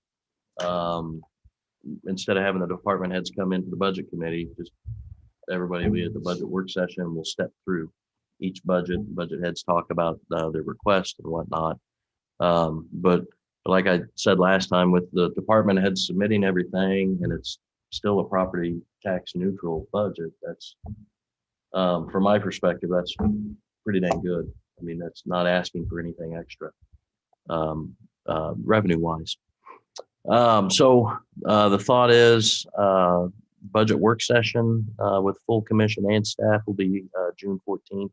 instead of having the department heads come into the budget committee, just everybody will be at the budget work session. We'll step through each budget heads talk about their request and whatnot. But like I said last time, with the department heads submitting everything and it's still a property tax neutral budget, that's from my perspective, that's pretty dang good. I mean, that's not asking for anything extra revenue wise. So the thought is budget work session with full commission and staff will be June 14th,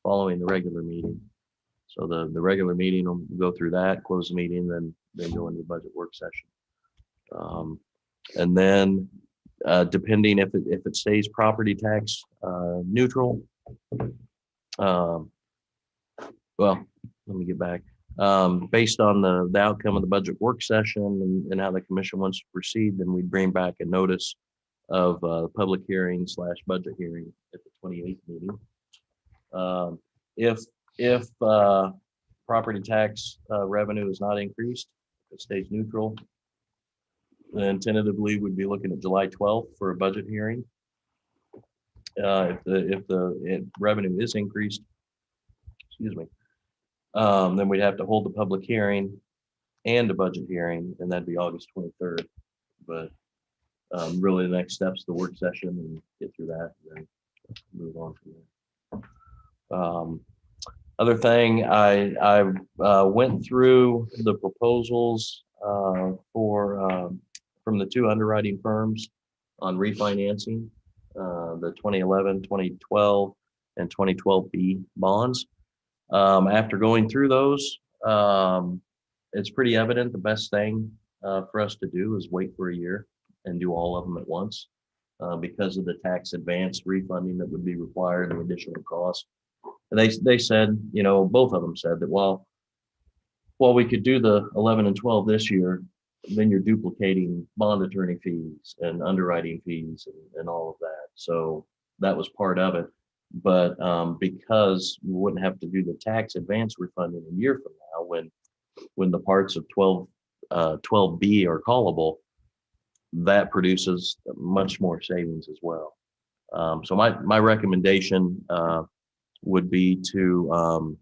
following the regular meeting. So the regular meeting will go through that, close the meeting, then go into the budget work session. And then depending if it stays property tax neutral, well, let me get back. Based on the outcome of the budget work session and how the commission wants to proceed, then we bring back a notice of public hearing / budget hearing at the 28th meeting. If property tax revenue is not increased, it stays neutral, then tentatively we'd be looking at July 12th for a budget hearing. If the revenue is increased, excuse me, then we'd have to hold the public hearing and a budget hearing, and that'd be August 23rd. But really, the next step's the work session and get through that, and then move on from there. Other thing, I went through the proposals from the two underwriting firms on refinancing the 2011, 2012, and 2012B bonds. After going through those, it's pretty evident the best thing for us to do is wait for a year and do all of them at once because of the tax advance refunding that would be required and additional costs. And they said, both of them said that while we could do the 11 and 12 this year, then you're duplicating bond attorney fees and underwriting fees and all of that. So that was part of it. But because we wouldn't have to do the tax advance refunding a year from now, when the parts of 12B are callable, that produces much more savings as well. So my recommendation would be to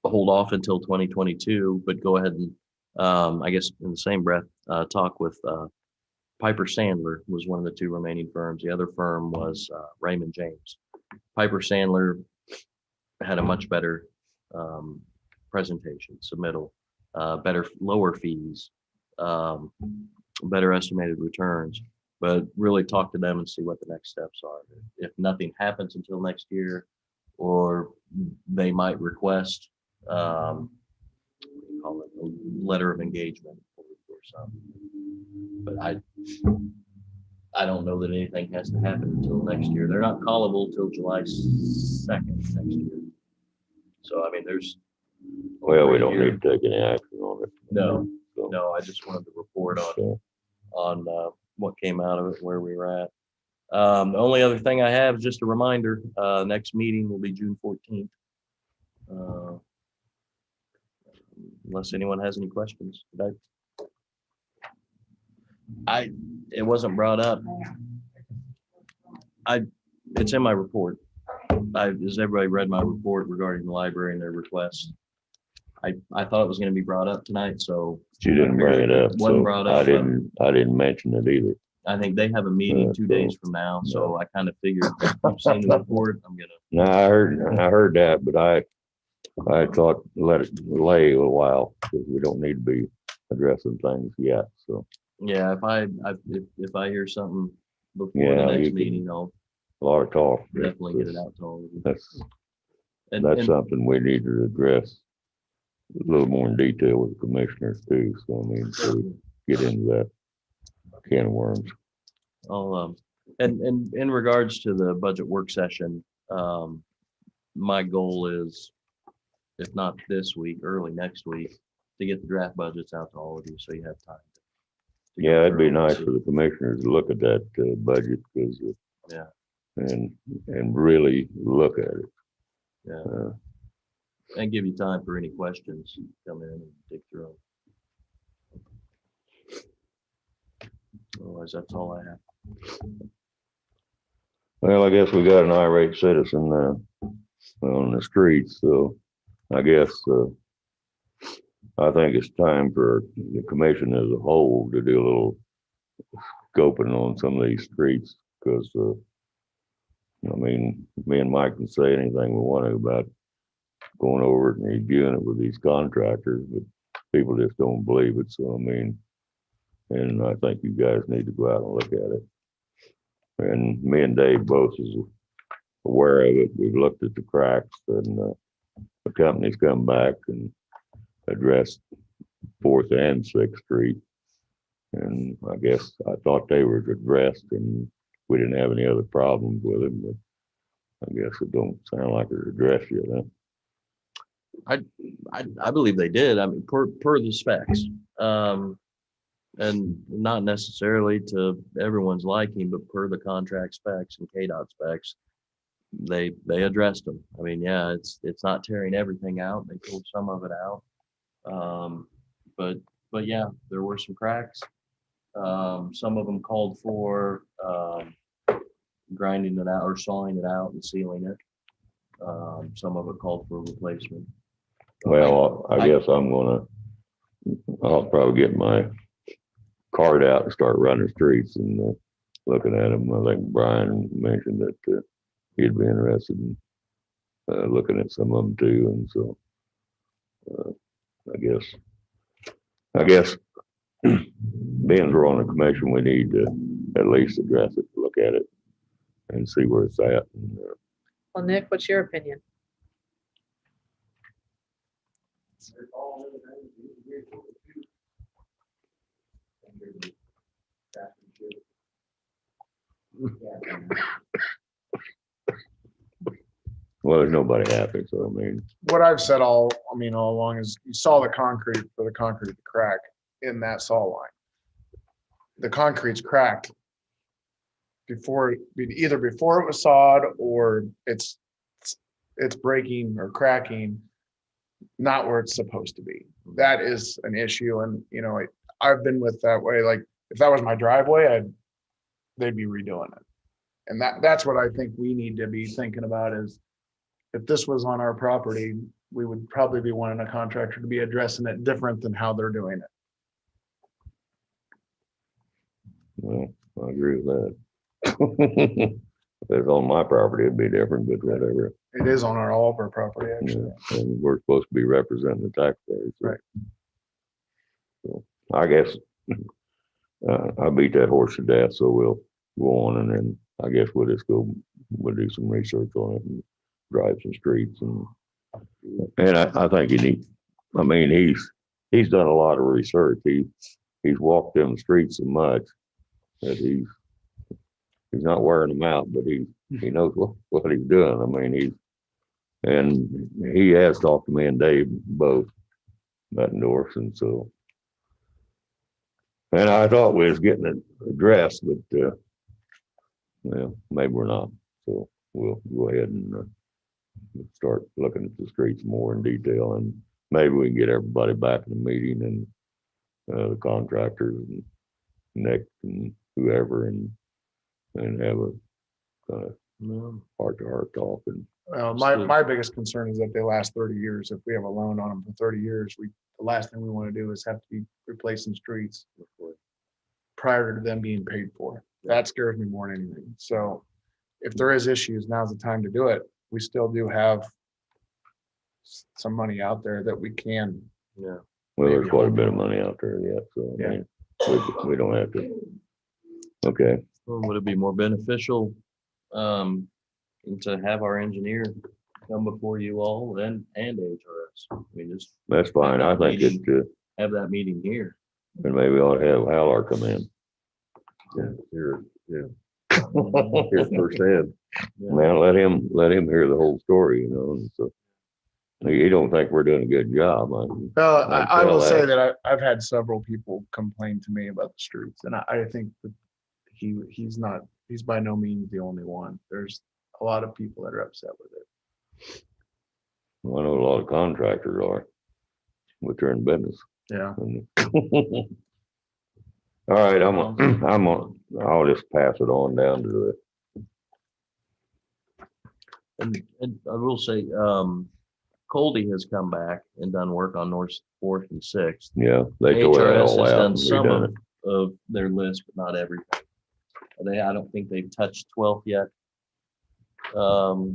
hold off until 2022, but go ahead and I guess in the same breath talk with Piper Sandler was one of the two remaining firms. The other firm was Raymond James. Piper Sandler had a much better presentation, submittal, lower fees, better estimated returns, but really talk to them and see what the next steps are. If nothing happens until next year, or they might request what do you call it, a letter of engagement or something. But I don't know that anything has to happen until next year. They're not callable till July 2nd next year. So I mean, Well, we don't need to take any action on it. No, So, no, I just wanted to report on what came out of it, where we were at. The only other thing I have is just a reminder, next meeting will be June 14th. Unless anyone has any questions. It wasn't brought up. It's in my report. Has everybody read my report regarding the library and their requests? I thought it was going to be brought up tonight, so. She didn't bring it up, Wasn't so brought up. I didn't mention it either. I think they have a meeting 2 days from now, so I kind of figured you've seen the report. I'm gonna. No, I heard that, but I thought let it lay a little while because we don't need to be addressing things yet. So Yeah, if I hear something before Yeah, the you next can- meeting, I'll a lot of talk. definitely get it out to all of you. That's And something we need to address a little more in detail with the commissioners too. So I mean, so we get into that can of worms. I'll and in regards to the budget work session, my goal is, if not this week, early next week, to get the draft budgets out to all of you, so you have time. to go Yeah, it'd be through nice and for the commissioners to look at that budget because Yeah, and really look at it. yeah, and give you time for any questions. Come in and dig through them. Otherwise, that's all I have. Well, I guess we got an irate citizen on the streets, so I guess I think it's time for the commission as a whole to do a little scoping on some of these streets because I mean, me and Mike can say anything we want to about going over it and reviewing it with these contractors, but people just don't believe it. So I mean, and I think you guys need to go out and look at it. And me and Dave both is aware of it. We've looked at the cracks, and the company's come back and addressed 4th and 6th Street. And I guess I thought they were addressed and we didn't have any other problems with them, but I guess it don't sound like it's addressed yet, huh? I believe they did. I mean, per the specs. And not necessarily to everyone's liking, but per the contract specs and KDOT specs, they addressed them. I mean, yeah, it's not tearing everything out. They pulled some of it out. But yeah, there were some cracks. Some of them called for grinding it out or sawing it out and sealing it. Some of it called for replacement. Well, I guess I'll probably get my card out and start running streets and looking at them. I think Brian mentioned that he'd be interested in looking at some of them too. And so I guess being we're on the commission, we need to at least address it, look at it and see where it's at. And, Well, Nick, what's your opinion? well, there's nobody happy, so I mean, What I've said all along is you saw the concrete for the concrete to crack in that saw line. The concrete's cracked either before it was sawed or it's breaking or cracking, not where it's supposed to be. That is an issue. And, I've been with that way. Like if that was my driveway, they'd be redoing it. And that's what I think we need to be thinking about is if this was on our property, we would probably be wanting a contractor to be addressing it different than how they're doing it. well, I agree with that. If it's on my property, it'd be different, but whatever. It is on all of our property, Yeah, actually. and we're supposed to be representing the taxpayers. So. Right. So I guess I beat that horse to death, so we'll go on and then I guess we'll do some research on it and drive some streets and I think he's done a lot of research. He's walked them streets so much that he's not wearing them out, but he knows what he's doing. I mean, he has talked to me and Dave both Bettendorf, and so. And I thought we was getting it addressed, but well, maybe we're not. So we'll go ahead and start looking at the streets more in detail, and maybe we can get everybody back in the meeting and the contractors and Nick and whoever, and have a heart-to-heart talk. And My biggest concern is that they last 30 years. If we have a loan on them for 30 years, the last thing we want to do is have to be replacing streets prior to them being paid for. That scares me more than anything. So if there is issues, now's the time to do it. We still do have some money out there that we can. Yeah. Well, there's quite a bit of money out there yet, so I mean, we don't have to. Okay. Well, would it be more beneficial to have our engineer come before you all and HRS? I mean, just That's fine. I think have that meeting here. and maybe I'll have Halar come in. Here firsthand. Man, let him hear the whole story, and so he don't think we're doing a good job. I will say that I've had several people complain to me about the streets, and I think that he's by no means the only one. There's a lot of people that are upset with it. Well, I know a lot of contractors are, but they're in business. Yeah. All right, I'll just pass it on down to the. And I will say, Coldy has come back and done work on North 4th and 6th. Yeah, they tore that HRS all has out done and some redone it. of their list, but not everything. I don't think they've touched 12th yet.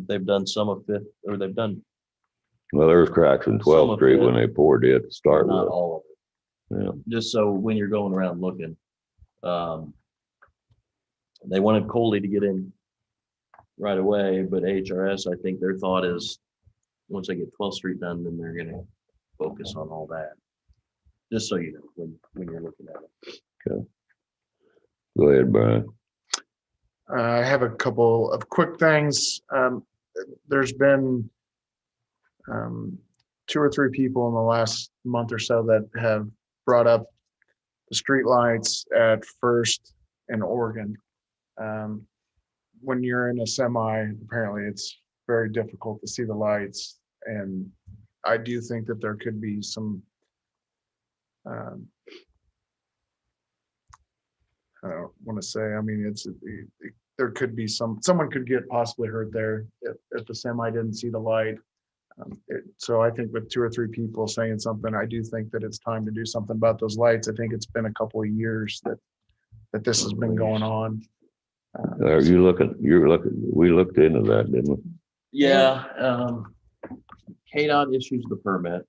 They've done some of 5th, or they've done. Well, there was cracks in 12th Street when they poured it to start with. Not all of it. Yeah. Just so when you're going around looking, They wanted Coley to get in right away, but HRS, I think their thought is, once they get 12th Street done, then they're gonna focus on all that. Just so you know, when you're looking at it. Okay. Go ahead, Brian. I have a couple of quick things. There's been 2 or 3 people in the last month or so that have brought up the streetlights at First and Oregon. When you're in a semi, apparently it's very difficult to see the lights. And I do think that there could be some, I don't want to say, I mean, there could be someone could get possibly hurt there if the semi didn't see the light. So I think with 2 or 3 people saying something, I do think that it's time to do something about those lights. I think it's been a couple of years that this has been going on. We looked into that, didn't we? Yeah, KDOT issues the permit.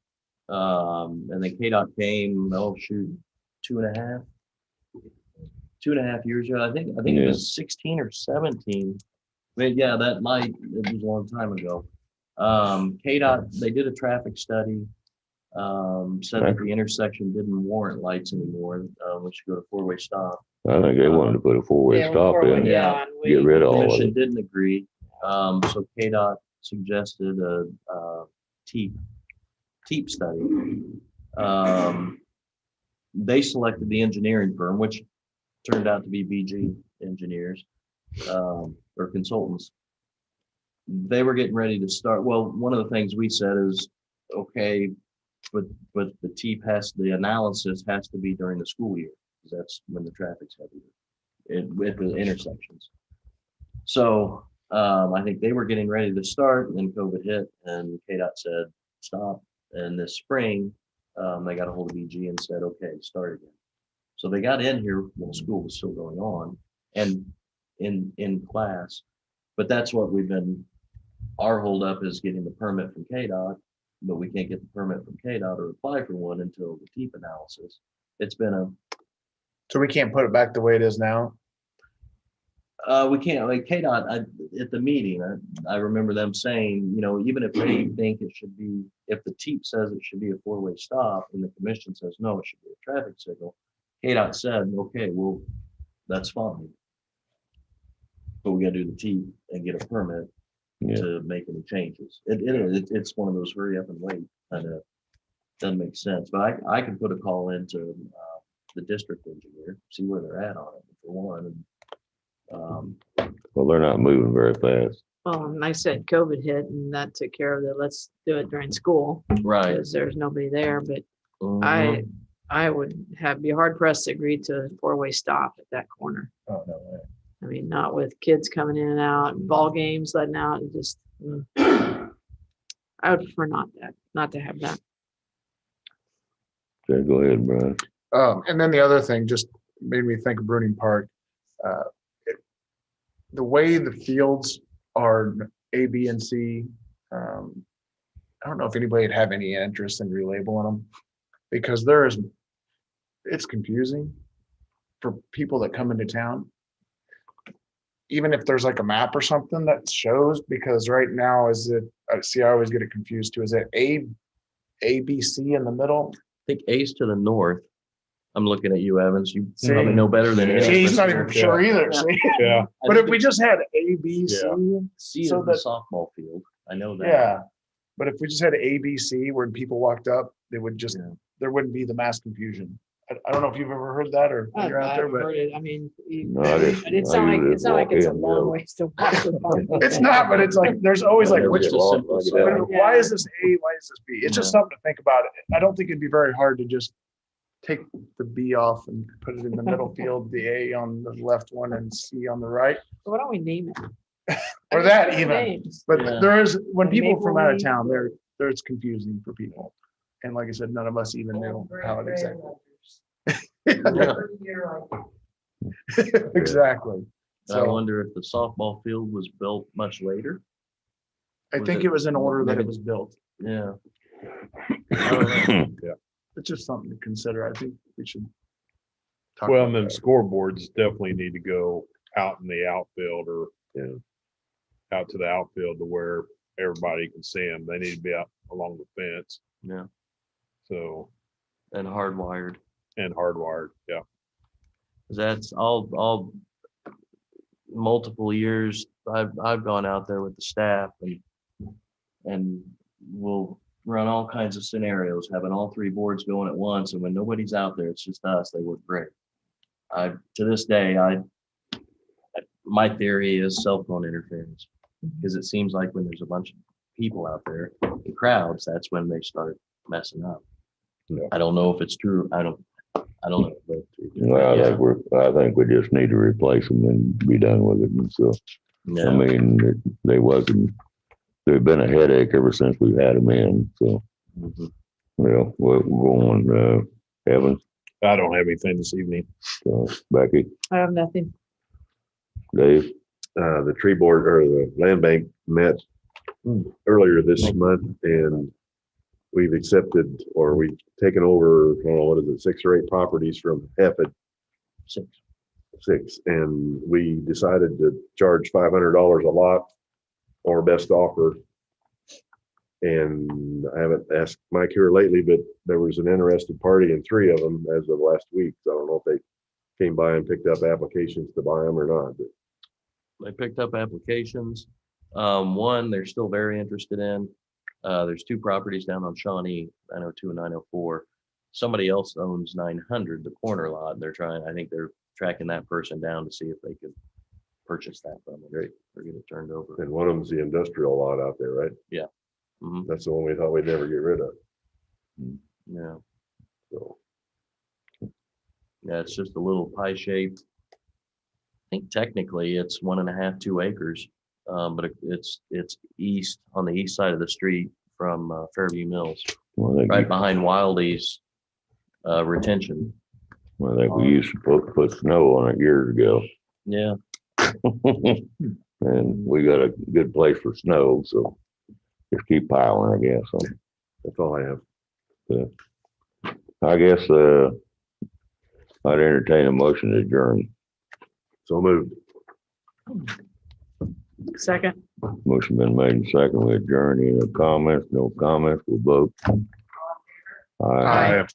And then KDOT came, 2.5 years ago. I think it was 16 or 17. But yeah, that light, it was a long time ago. KDOT, they did a traffic study, said that the intersection didn't warrant lights anymore. We should go to 4-way stop. I think they wanted to put a 4-way stop in. Yeah, get rid of all of Commission it. didn't agree. So KDOT suggested a TEEP study. They selected the engineering firm, which turned out to be BG engineers or consultants. They were getting ready to start. Well, one of the things we said is, okay, but the TEEP the analysis has to be during the school year, because that's when the traffic's heavier with the intersections. So I think they were getting ready to start, and then COVID hit, and KDOT said stop. And this spring, they got a hold of BG and said, okay, start again. So they got in here when school was still going on and in class. But that's what our holdup is getting the permit from KDOT, but we can't get the permit from KDOT or apply for one until the TEEP analysis. It's been So we can't put it back the way it is now? We can't, like KDOT, at the meeting, I remember them saying, even if they think it should be, if the TEEP says it should be a 4-way stop and the commission says, no, it should be a traffic signal, KDOT said, okay, well, that's fine. But we gotta do the TEEP and get a permit to make any changes. It's one of those hurry up and wait kind of, doesn't make sense. But I can put a call into the district engineer, see where they're at on it for one. Well, they're not moving very fast. Well, and like I said, COVID hit and that took care of let's do it during school. Right. Because there's nobody there, but Mhm. I would be hard pressed to agree to a 4-way stop at that corner. Oh, no way. I mean, not with kids coming in and out and ball games letting out and just, I would prefer not to have that. Okay, go ahead, Brian. And then the other thing just made me think of Bruning Park. The way the fields are A, B, and C, I don't know if anybody would have any interest in relabeling them, because it's confusing for people that come into town. Even if there's like a map or something that shows, because right now I always get it confused too. Is it A, B, C in the middle? I think A's to the north. I'm looking at you, Evans. You probably know better than any. He's not even sure either. Yeah. See? Yeah. But if we just had A, B, C. C is so the that- softball field. I know that. Yeah. But if we just had A, B, C, where people walked up, they would just, there wouldn't be the mass confusion. I don't know if you've ever heard that or when you're out there, I've but heard it. I mean, No, I didn't. it's I not like usually it's not like walk it's a in, long yeah. ways to walk. the park. it's not, but it's like, there's always like, Yeah, which just a simple but stuff. why is this A? Why is this B? It's just something to think about. I don't think it'd be very hard to just take the B off and put it in the middle field, the A on the left one and C on the right. So why don't we name it? Or that even. Names. But there is, when Like people from out of Maple town, Leaf. it's confusing for people. And like I said, none of us even knew how it exactly. Exactly. I So wonder if the softball field was built much later. I think it was in order that it was built. Yeah. I don't know. It's just something to consider. I think we should talk Well, about and then that. scoreboards definitely need to go out in the outfield or, out to the outfield to where everybody can see them. They need to be out along the fence. Yeah, So, and hardwired. and hardwired, yeah. 'Cause that's all multiple years. I've gone out there with the staff and we'll run all kinds of scenarios, having all three boards going at once. And when nobody's out there, it's just us. They work great. To this day, my theory is cell phone interference, because it seems like when there's a bunch of people out there in crowds, that's when they start messing up. Yeah. I don't know if it's true. I don't know. But Well, yeah. I think we just need to replace them and be done with it. And so, I Yeah. mean, they've been a headache ever since we've had them in. So, Mhm. we're going, Evans, I don't have anything this evening. Becky, I have nothing. Dave. The tree board or the land bank met earlier this month, and we've accepted, or we've taken over, I don't know, what is it, 6 or 8 properties from Hefford. Six, and we decided to charge $500 a lot, or best offer. And I haven't asked Mike here lately, but there was an interested party in 3 of them as of last week. So I don't know if they came by and picked up applications to buy them or not, but They picked up applications. One, they're still very interested in. There's 2 properties down on Shawnee, 902 and 904. Somebody else owns 900, the corner lot. And I think they're tracking that person down to see if they could purchase that from them or get it turned over. and one of them's the industrial lot out there, right? Yeah. Mhm. That's the one we thought we'd never get rid of. Yeah. So Yeah, it's just a little pie shaped. I think technically it's 1.5, 2 acres. But it's east, on the east side of the street from Fairview Mills, right behind Wildy's retention. I think we used to put snow on it years ago. Yeah. And we got a good place for snow, so just keep piling, I guess. So that's all I have. I guess, I'd entertain a motion to adjourn. So moved. Second. Motion been made and second. We adjourn. Any comments? No comments? We'll vote. Aye. I have